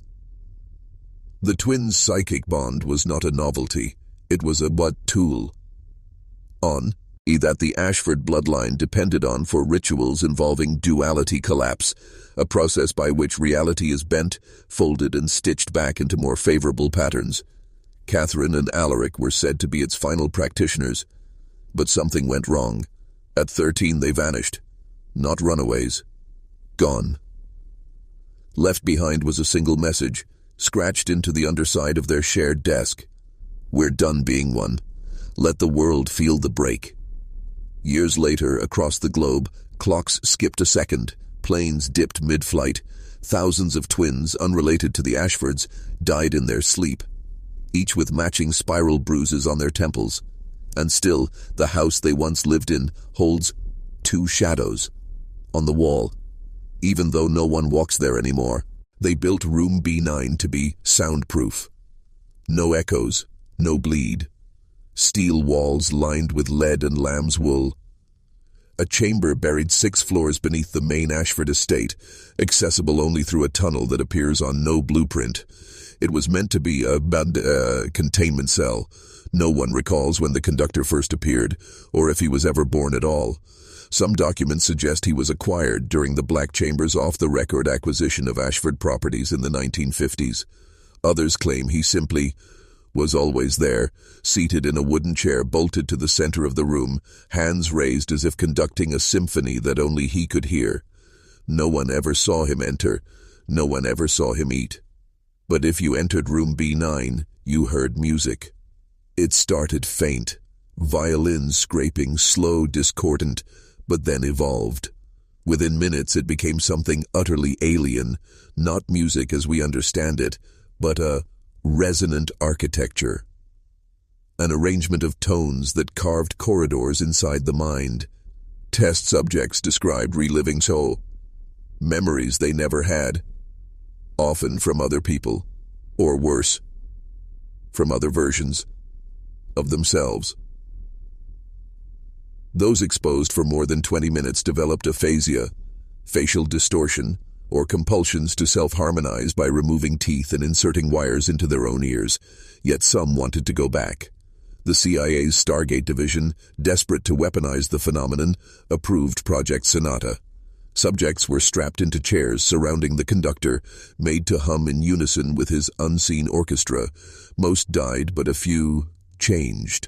The twins' psychic bond was not a novelty. It was a tool. That the Ashford bloodline depended on for rituals involving duality collapse, a process by which reality is bent, folded, and stitched back into more favorable patterns. Catherine and Alaric were said to be its final practitioners, but something went wrong. At 13 they vanished. Not runaways. Gone. Left behind was a single message, scratched into the underside of their shared desk. We're done being one. Let the world feel the break. Years later, across the globe, clocks skipped a second, planes dipped mid-flight, thousands of twins, unrelated to the Ashfords, died in their sleep, each with matching spiral bruises on their temples. And still, the house they once lived in holds 2 shadows on the wall. Even though no one walks there anymore, they built room B9 to be soundproof. No echoes, no bleed. Steel walls lined with lead and lamb's wool. A chamber buried 6 floors beneath the Maine Ashford estate, accessible only through a tunnel that appears on no blueprint. It was meant to be a containment cell. No one recalls when the conductor first appeared, or if he was ever born at all. Some documents suggest he was acquired during the Black Chamber's off-the-record acquisition of Ashford properties in the 1950s. Others claim he simply was always there, seated in a wooden chair bolted to the center of the room, hands raised as if conducting a symphony that only he could hear. No one ever saw him enter. No one ever saw him eat. But if you entered room B9, you heard music. It started faint, violins scraping, slow, discordant, but then evolved. Within minutes it became something utterly alien, not music as we understand it, but a resonant architecture. An arrangement of tones that carved corridors inside the mind. Test subjects described reliving memories they never had, often from other people, or worse, from other versions of themselves. Those exposed for more than 20 minutes developed aphasia, facial distortion, or compulsions to self-harmonize by removing teeth and inserting wires into their own ears, yet some wanted to go back. The CIA's Stargate division, desperate to weaponize the phenomenon, approved Project Sonata. Subjects were strapped into chairs surrounding the conductor, made to hum in unison with his unseen orchestra. Most died, but a few changed.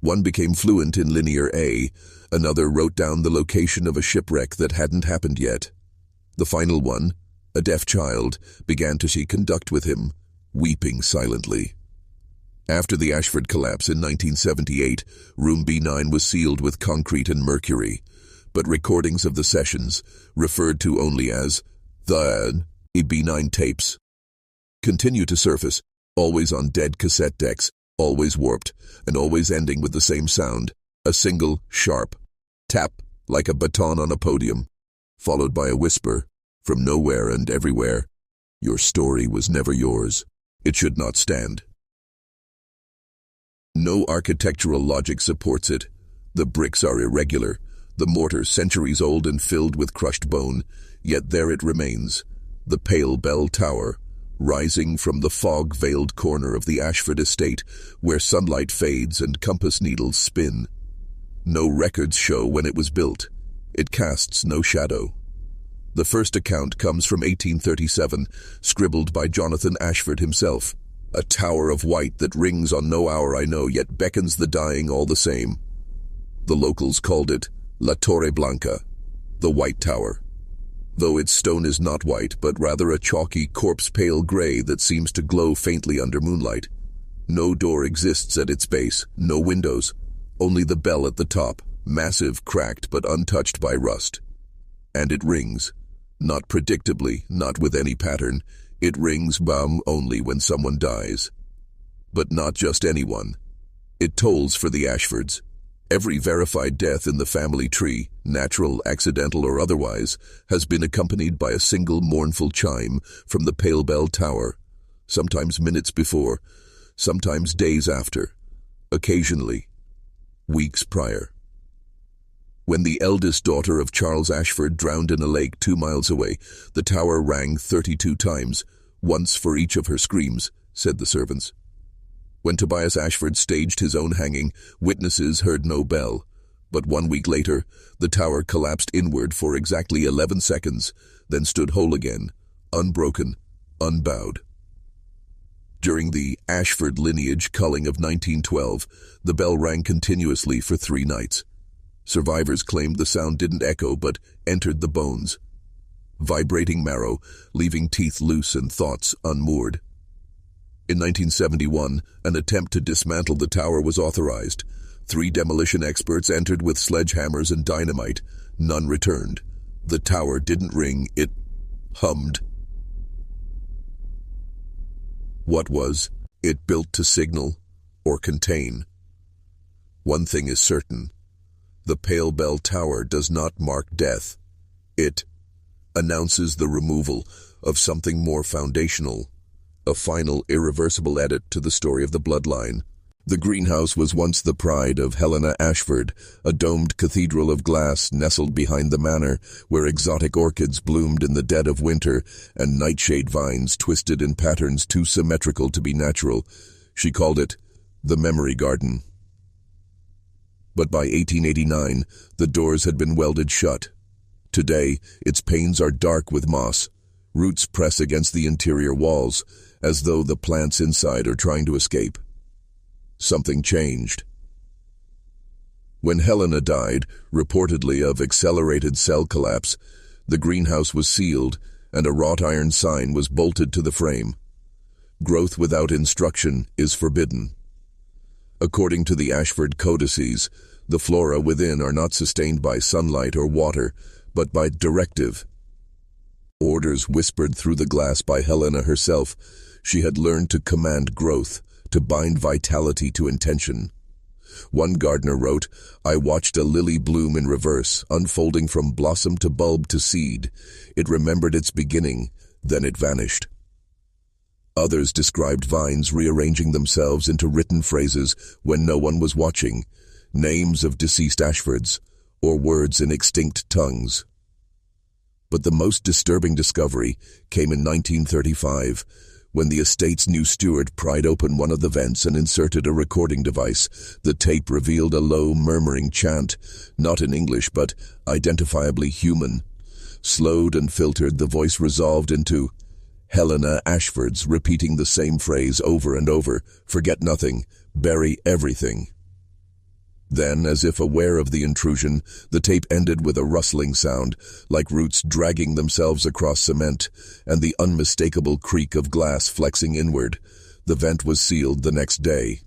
One became fluent in Linear A, another wrote down the location of a shipwreck that hadn't happened yet. The final one, a deaf child, began to conduct with him, weeping silently. After the Ashford collapse in 1978, room B9 was sealed with concrete and mercury, but recordings of the sessions, referred to only as the B9 tapes, continue to surface, always on dead cassette decks, always warped, and always ending with the same sound, a single, sharp tap, like a baton on a podium, followed by a whisper, from nowhere and everywhere, "Your story was never yours. It should not stand." No architectural logic supports it. The bricks are irregular, the mortar centuries old and filled with crushed bone, yet there it remains, the pale bell tower, rising from the fog-veiled corner of the Ashford estate, where sunlight fades and compass needles spin. No records show when it was built. It casts no shadow. The first account comes from 1837, scribbled by Jonathan Ashford himself. A tower of white that rings on no hour I know, yet beckons the dying all the same. The locals called it La Torre Blanca, the White Tower, though its stone is not white, but rather a chalky, corpse-pale gray that seems to glow faintly under moonlight. No door exists at its base, no windows, only the bell at the top, massive, cracked, but untouched by rust. And it rings. Not predictably, not with any pattern. It rings only when someone dies. But not just anyone. It tolls for the Ashfords. Every verified death in the family tree, natural, accidental, or otherwise, has been accompanied by a single mournful chime from the pale bell tower, sometimes minutes before, sometimes days after, occasionally weeks prior. When the eldest daughter of Charles Ashford drowned in a lake 2 miles away, the tower rang 32 times, once for each of her screams, said the servants. When Tobias Ashford staged his own hanging, witnesses heard no bell, but 1 week later, the tower collapsed inward for exactly 11 seconds, then stood whole again, unbroken, unbowed. During the Ashford lineage culling of 1912, the bell rang continuously for 3 nights. Survivors claimed the sound didn't echo but entered the bones, vibrating marrow, leaving teeth loose and thoughts unmoored. In 1971, an attempt to dismantle the tower was authorized. 3 demolition experts entered with sledgehammers and dynamite. None returned. The tower didn't ring, it hummed. What was it built to signal or contain? One thing is certain. The Pale Bell Tower does not mark death. It announces the removal of something more foundational, a final, irreversible edit to the story of the bloodline. The greenhouse was once the pride of Helena Ashford, a domed cathedral of glass nestled behind the manor, where exotic orchids bloomed in the dead of winter and nightshade vines twisted in patterns too symmetrical to be natural. She called it the Memory Garden. But by 1889, the doors had been welded shut. Today, its panes are dark with moss. Roots press against the interior walls, as though the plants inside are trying to escape. Something changed. When Helena died, reportedly of accelerated cell collapse, the greenhouse was sealed and a wrought iron sign was bolted to the frame. Growth without instruction is forbidden. According to the Ashford codices, the flora within are not sustained by sunlight or water, but by directive. Orders whispered through the glass by Helena herself. She had learned to command growth, to bind vitality to intention. One gardener wrote, "I watched a lily bloom in reverse, unfolding from blossom to bulb to seed. It remembered its beginning, then it vanished." Others described vines rearranging themselves into written phrases when no one was watching, names of deceased Ashfords, or words in extinct tongues. But the most disturbing discovery came in 1935, when the estate's new steward pried open one of the vents and inserted a recording device. The tape revealed a low, murmuring chant, not in English but identifiably human. Slowed and filtered, the voice resolved into Helena Ashford's, repeating the same phrase over and over: "Forget nothing, bury everything." Then, as if aware of the intrusion, the tape ended with a rustling sound, like roots dragging themselves across cement, and the unmistakable creak of glass flexing inward. The vent was sealed the next day.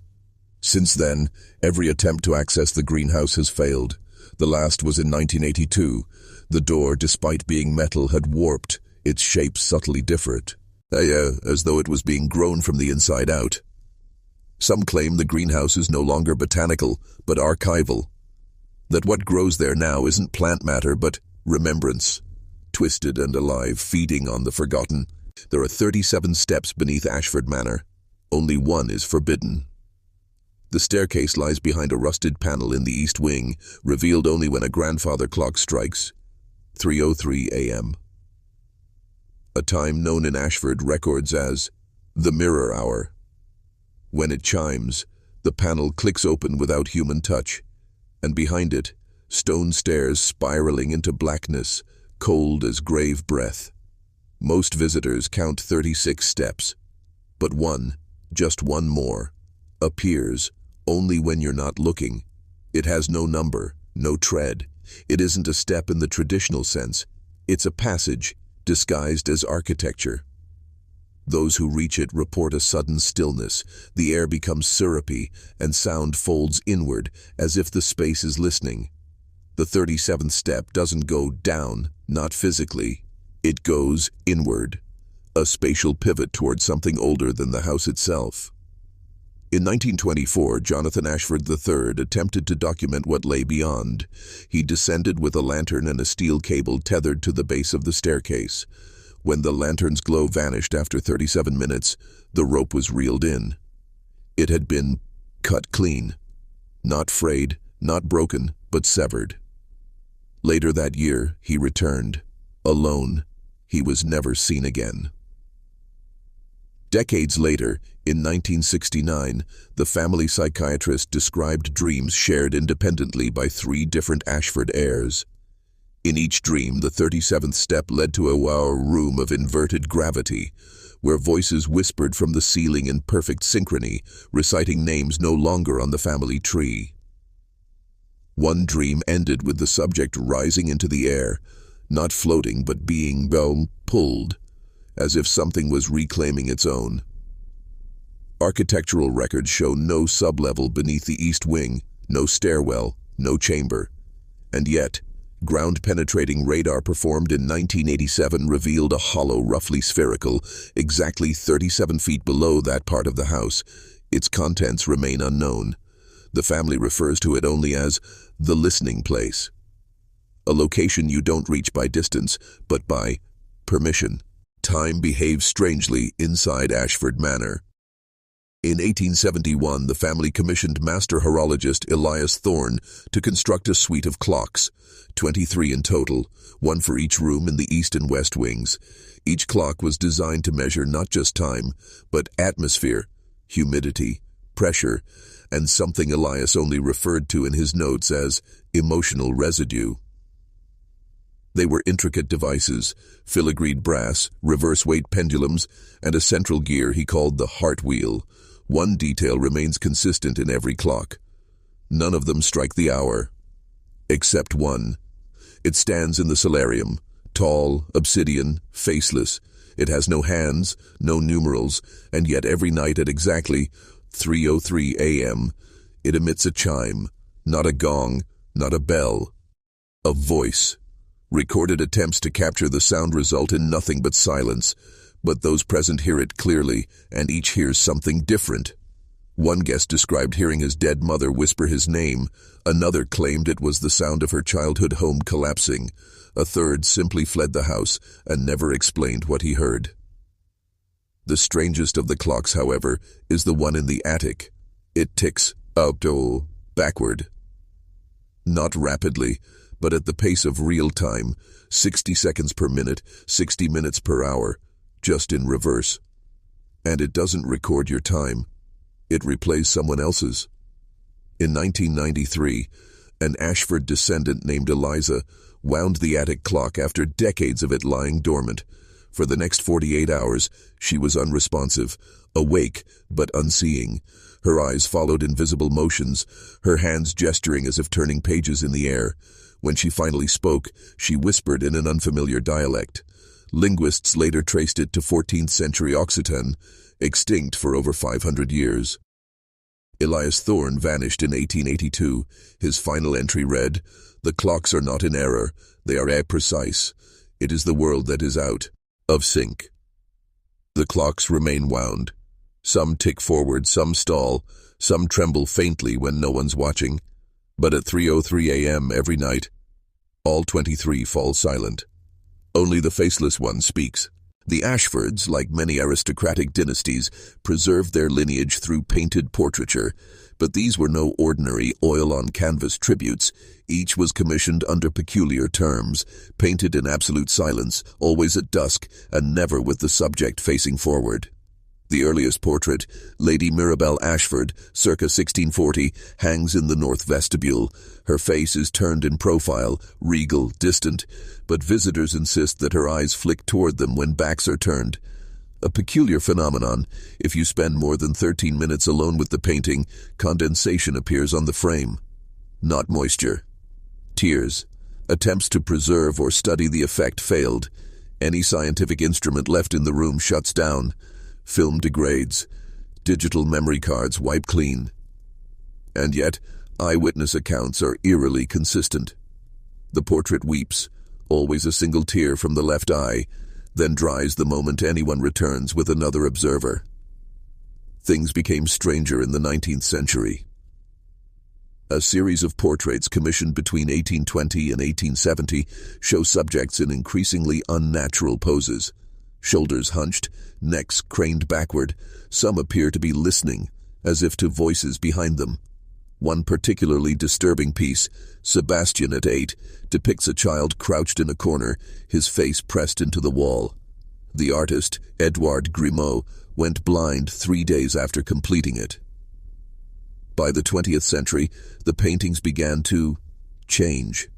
Since then, every attempt to access the greenhouse has failed. The last was in 1982. The door, despite being metal, had warped, its shape subtly different, as though it was being grown from the inside out. Some claim the greenhouse is no longer botanical, but archival. That what grows there now isn't plant matter, but remembrance, twisted and alive, feeding on the forgotten. There are 37 steps beneath Ashford Manor. Only one is forbidden. The staircase lies behind a rusted panel in the east wing, revealed only when a grandfather clock strikes 3:03 a.m. A time known in Ashford records as the mirror hour. When it chimes, the panel clicks open without human touch, and behind it, stone stairs spiraling into blackness, cold as grave breath. Most visitors count 36 steps, but one, just one more, appears only when you're not looking. It has no number, no tread. It isn't a step in the traditional sense. It's a passage, disguised as architecture. Those who reach it report a sudden stillness. The air becomes syrupy, and sound folds inward, as if the space is listening. The 37th step doesn't go down, not physically. It goes inward, a spatial pivot toward something older than the house itself. In 1924, Jonathan Ashford III attempted to document what lay beyond. He descended with a lantern and a steel cable tethered to the base of the staircase. When the lantern's glow vanished after 37 minutes, the rope was reeled in. It had been cut clean. Not frayed, not broken, but severed. Later that year, he returned. Alone, he was never seen again. Decades later, in 1969, the family psychiatrist described dreams shared independently by 3 different Ashford heirs. In each dream, the 37th step led to a room of inverted gravity, where voices whispered from the ceiling in perfect synchrony, reciting names no longer on the family tree. One dream ended with the subject rising into the air, not floating but being pulled, as if something was reclaiming its own. Architectural records show no sublevel beneath the east wing, no stairwell, no chamber. And yet, ground-penetrating radar performed in 1987 revealed a hollow, roughly spherical, exactly 37 feet below that part of the house. Its contents remain unknown. The family refers to it only as the listening place, a location you don't reach by distance, but by permission. Time behaves strangely inside Ashford Manor. In 1871, the family commissioned master horologist Elias Thorne to construct a suite of clocks, 23 in total, one for each room in the east and west wings. Each clock was designed to measure not just time, but atmosphere, humidity, pressure, and something Elias only referred to in his notes as emotional residue. They were intricate devices, filigreed brass, reverse weight pendulums, and a central gear he called the heart wheel. One detail remains consistent in every clock. None of them strike the hour. Except one. It stands in the solarium, tall, obsidian, faceless. It has no hands, no numerals, and yet every night at exactly 3:03 a.m., it emits a chime, not a gong, not a bell, a voice. Recorded attempts to capture the sound result in nothing but silence, but those present hear it clearly, and each hears something different. One guest described hearing his dead mother whisper his name. Another claimed it was the sound of her childhood home collapsing. A third simply fled the house and never explained what he heard. The strangest of the clocks, however, is the one in the attic. It ticks backward. Not rapidly, but at the pace of real time, 60 seconds per minute, 60 minutes per hour, just in reverse. And it doesn't record your time. It replays someone else's. In 1993, an Ashford descendant named Eliza wound the attic clock after decades of it lying dormant. For the next 48 hours, she was unresponsive, awake but unseeing. Her eyes followed invisible motions, her hands gesturing as if turning pages in the air. When she finally spoke, she whispered in an unfamiliar dialect. Linguists later traced it to 14th century Occitan, extinct for over 500 years. Elias Thorne vanished in 1882. His final entry read, "The clocks are not in error, they are imprecise. It is the world that is out of sync." The clocks remain wound. Some tick forward, some stall, some tremble faintly when no one's watching. But at 3:03 a.m. every night, all 23 fall silent. Only the faceless one speaks. The Ashfords, like many aristocratic dynasties, preserved their lineage through painted portraiture, but these were no ordinary oil-on-canvas tributes. Each was commissioned under peculiar terms, painted in absolute silence, always at dusk, and never with the subject facing forward. The earliest portrait, Lady Mirabell Ashford, circa 1640, hangs in the north vestibule. Her face is turned in profile, regal, distant, but visitors insist that her eyes flick toward them when backs are turned. A peculiar phenomenon. If you spend more than 13 minutes alone with the painting, condensation appears on the frame. Not moisture. Tears. Attempts to preserve or study the effect failed. Any scientific instrument left in the room shuts down. Film degrades. Digital memory cards wipe clean. And yet, eyewitness accounts are eerily consistent. The portrait weeps, always a single tear from the left eye, then dries the moment anyone returns with another observer. Things became stranger in the 19th century. A series of portraits commissioned between 1820 and 1870 show subjects in increasingly unnatural poses. Shoulders hunched, necks craned backward. Some appear to be listening, as if to voices behind them. One particularly disturbing piece, Sebastian at 8, depicts a child crouched in a corner, his face pressed into the wall. The artist, Edouard Grimaud, went blind 3 days after completing it. By the 20th century, the paintings began to change.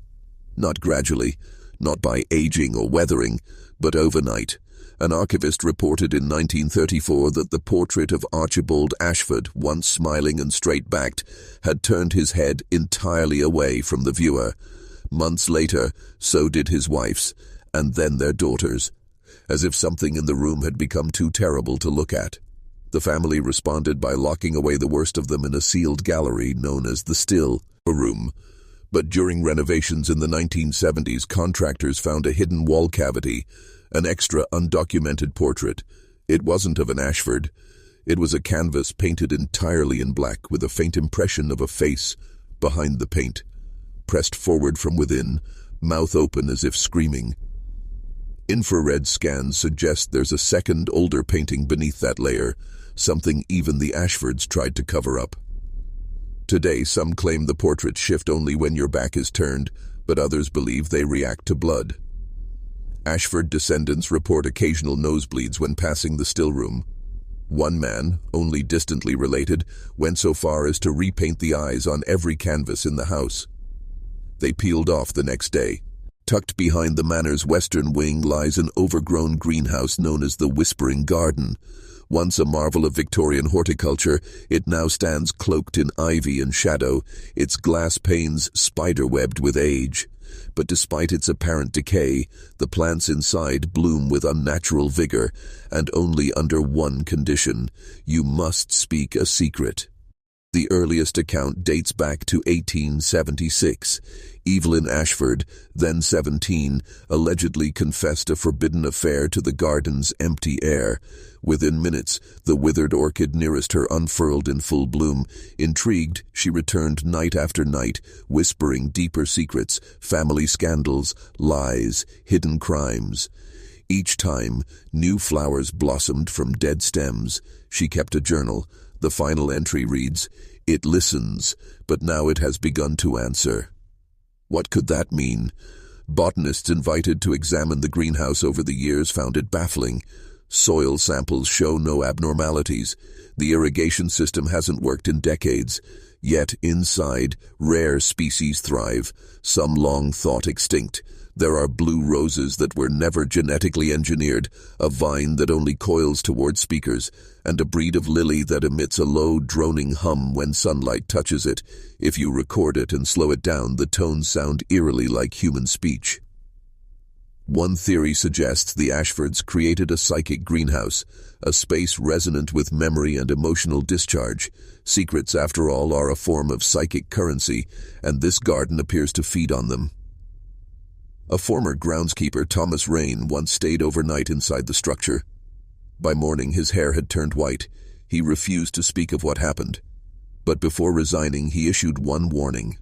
Not gradually, not by aging or weathering, but overnight. An archivist reported in 1934 that the portrait of Archibald Ashford, once smiling and straight-backed, had turned his head entirely away from the viewer. Months later, so did his wife's, and then their daughters, as if something in the room had become too terrible to look at. The family responded by locking away the worst of them in a sealed gallery known as the still room. But during renovations in the 1970s, contractors found a hidden wall cavity, an extra undocumented portrait. It wasn't of an Ashford. It was a canvas painted entirely in black with a faint impression of a face behind the paint, pressed forward from within, mouth open as if screaming. Infrared scans suggest there's a second, older painting beneath that layer, something even the Ashfords tried to cover up. Today, some claim the portraits shift only when your back is turned, but others believe they react to blood. Ashford descendants report occasional nosebleeds when passing the still room. One man, only distantly related, went so far as to repaint the eyes on every canvas in the house. They peeled off the next day. Tucked behind the manor's western wing lies an overgrown greenhouse known as the Whispering Garden. Once a marvel of Victorian horticulture, it now stands cloaked in ivy and shadow, its glass panes spider-webbed with age. But despite its apparent decay, the plants inside bloom with unnatural vigor, and only under one condition: you must speak a secret. The earliest account dates back to 1876. Evelyn Ashford, then 17, allegedly confessed a forbidden affair to the garden's empty air. Within minutes, the withered orchid nearest her unfurled in full bloom. Intrigued, she returned night after night, whispering deeper secrets, family scandals, lies, hidden crimes. Each time, new flowers blossomed from dead stems. She kept a journal. The final entry reads, "It listens, but now it has begun to answer." What could that mean? Botanists invited to examine the greenhouse over the years found it baffling. Soil samples show no abnormalities. The irrigation system hasn't worked in decades. Yet inside, rare species thrive, some long thought extinct. There are blue roses that were never genetically engineered, a vine that only coils toward speakers, and a breed of lily that emits a low, droning hum when sunlight touches it. If you record it and slow it down, the tones sound eerily like human speech. One theory suggests the Ashfords created a psychic greenhouse, a space resonant with memory and emotional discharge. Secrets, after all, are a form of psychic currency, and this garden appears to feed on them. A former groundskeeper, Thomas Rain, once stayed overnight inside the structure. By morning, his hair had turned white. He refused to speak of what happened. But before resigning, he issued one warning.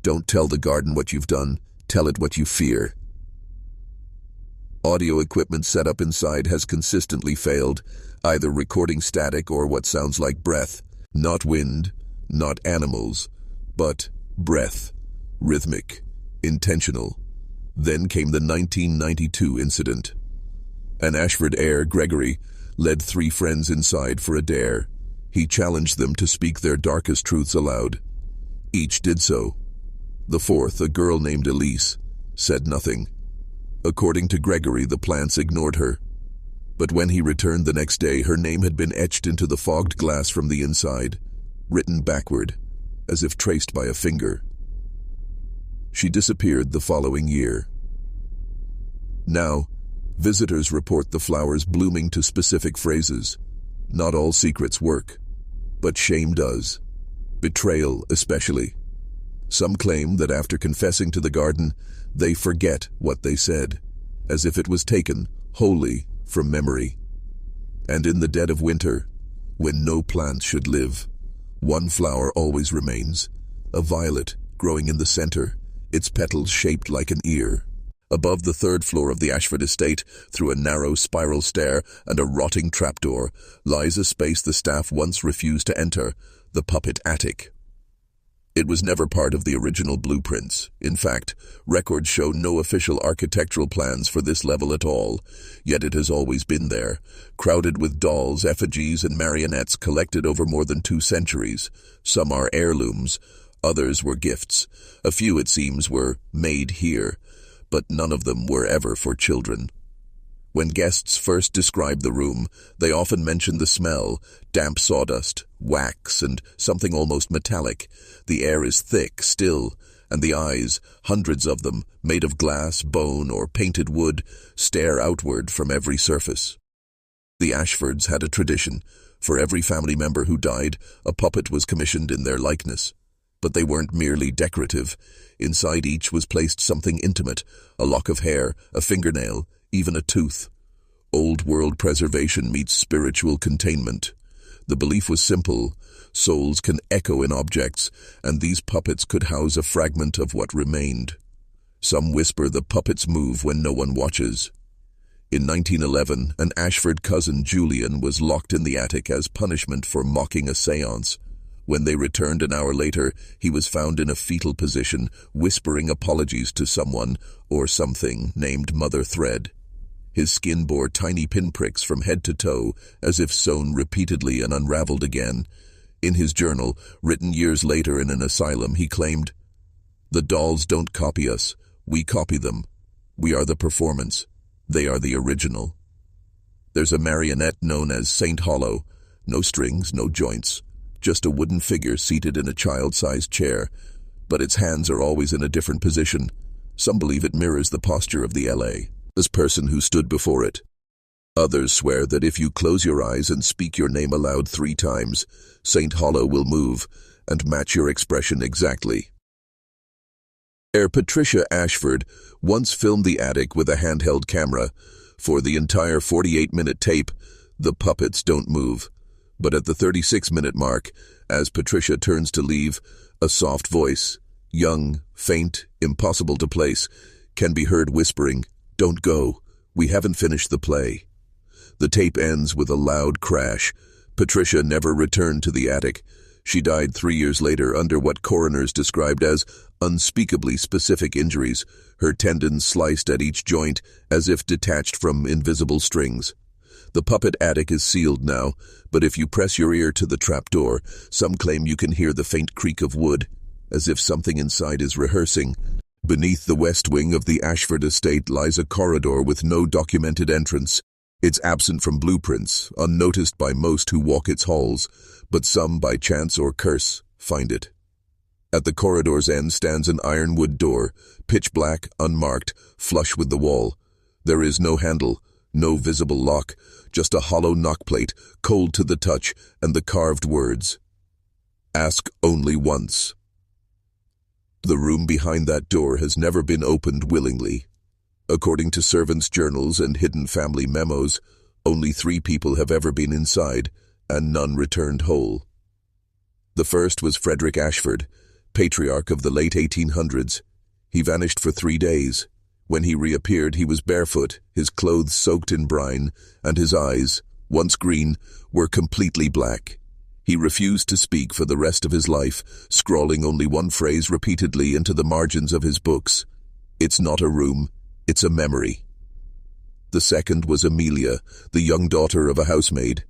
"Don't tell the garden what you've done. Tell it what you fear." Audio equipment set up inside has consistently failed, either recording static or what sounds like breath. Not wind, not animals, but breath. Rhythmic. Intentional. Then came the 1992 incident. An Ashford heir, Gregory, led 3 friends inside for a dare. He challenged them to speak their darkest truths aloud. Each did so. The 4th, a girl named Elise, said nothing. According to Gregory, the plants ignored her. But when he returned the next day, her name had been etched into the fogged glass from the inside, written backward, as if traced by a finger. She disappeared the following year. Now, visitors report the flowers blooming to specific phrases. Not all secrets work, but shame does. Betrayal especially. Some claim that after confessing to the garden, they forget what they said, as if it was taken wholly from memory. And in the dead of winter, when no plant should live, one flower always remains, a violet growing in the center, its petals shaped like an ear. Above the 3rd floor of the Ashford estate, through a narrow spiral stair and a rotting trapdoor, lies a space the staff once refused to enter, the puppet attic. It was never part of the original blueprints. In fact, records show no official architectural plans for this level at all, yet it has always been there, crowded with dolls, effigies, and marionettes collected over more than 2 centuries. Some are heirlooms, others were gifts. A few, it seems, were made here, but none of them were ever for children. When guests first describe the room, they often mention the smell, damp sawdust, wax, and something almost metallic. The air is thick, still, and the eyes, hundreds of them, made of glass, bone, or painted wood, stare outward from every surface. The Ashfords had a tradition. For every family member who died, a puppet was commissioned in their likeness. But they weren't merely decorative. Inside each was placed something intimate, a lock of hair, a fingernail, even a tooth. Old-world preservation meets spiritual containment. The belief was simple. Souls can echo in objects, and these puppets could house a fragment of what remained. Some whisper the puppets move when no one watches. In 1911, an Ashford cousin, Julian, was locked in the attic as punishment for mocking a séance. When they returned an hour later, he was found in a fetal position, whispering apologies to someone or something named Mother Thread. His skin bore tiny pinpricks from head to toe, as if sewn repeatedly and unraveled again. In his journal, written years later in an asylum, he claimed, "The dolls don't copy us. We copy them. We are the performance. They are the original. There's a marionette known as Saint Hollow. No strings, no joints. Just a wooden figure seated in a child-sized chair. But its hands are always in a different position. Some believe it mirrors the posture of the This person who stood before it. Others swear that if you close your eyes and speak your name aloud 3 times, Saint Hollow will move and match your expression exactly. Patricia Ashford once filmed the attic with a handheld camera. For the entire 48-minute tape, the puppets don't move. But at the 36-minute mark, as Patricia turns to leave, a soft voice, young, faint, impossible to place, can be heard whispering, "Don't go. We haven't finished the play." The tape ends with a loud crash. Patricia never returned to the attic. She died 3 years later under what coroners described as unspeakably specific injuries, her tendons sliced at each joint as if detached from invisible strings. The puppet attic is sealed now, but if you press your ear to the trapdoor, some claim you can hear the faint creak of wood, as if something inside is rehearsing. Beneath the west wing of the Ashford estate lies a corridor with no documented entrance. It's absent from blueprints, unnoticed by most who walk its halls, but some, by chance or curse, find it. At the corridor's end stands an ironwood door, pitch black, unmarked, flush with the wall. There is no handle, no visible lock, just a hollow knockplate, cold to the touch, and the carved words, "Ask only once." The room behind that door has never been opened willingly. According to servants' journals and hidden family memos, only 3 people have ever been inside, and none returned whole. The first was Frederick Ashford, patriarch of the late 1800s. He vanished for 3 days. When he reappeared, he was barefoot, his clothes soaked in brine, and his eyes, once green, were completely black. He refused to speak for the rest of his life, scrawling only one phrase repeatedly into the margins of his books. "It's not a room, it's a memory." The second was Amelia, the young daughter of a housemaid.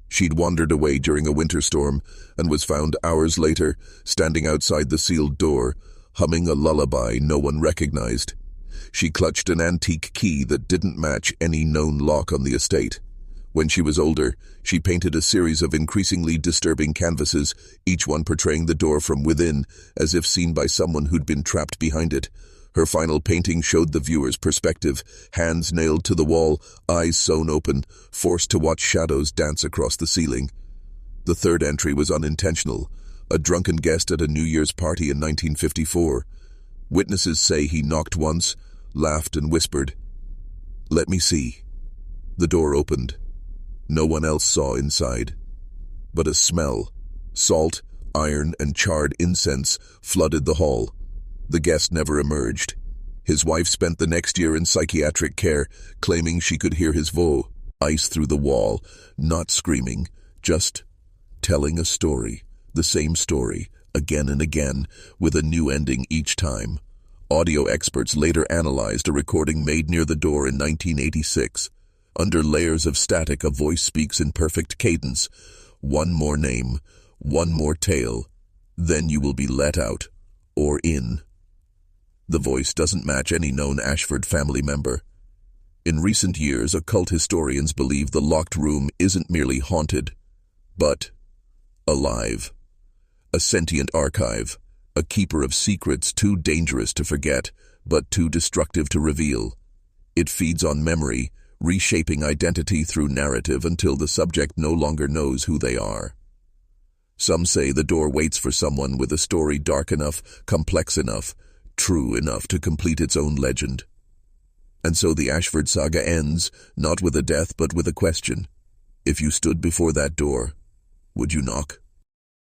She'd wandered away during a winter storm and was found hours later, standing outside the sealed door, humming a lullaby no one recognized. She clutched an antique key that didn't match any known lock on the estate. When she was older, she painted a series of increasingly disturbing canvases, each one portraying the door from within, as if seen by someone who'd been trapped behind it. Her final painting showed the viewer's perspective, hands nailed to the wall, eyes sewn open, forced to watch shadows dance across the ceiling. The third entry was unintentional, a drunken guest at a New Year's party in 1954. Witnesses say he knocked once, laughed and whispered, "Let me see." The door opened. No one else saw inside. But a smell, salt, iron, and charred incense flooded the hall. The guest never emerged. His wife spent the next year in psychiatric care, claiming she could hear his voice through the wall, not screaming, just telling a story, the same story, again and again, with a new ending each time. Audio experts later analyzed a recording made near the door in 1986. Under layers of static, a voice speaks in perfect cadence. "One more name, one more tale, then you will be let out, or in." The voice doesn't match any known Ashford family member. In recent years, occult historians believe the locked room isn't merely haunted, but alive. A sentient archive, a keeper of secrets too dangerous to forget, but too destructive to reveal. It feeds on memory, reshaping identity through narrative until the subject no longer knows who they are. Some say the door waits for someone with a story dark enough, complex enough, true enough to complete its own legend. And so the Ashford saga ends, not with a death but with a question. If you stood before that door, would you knock?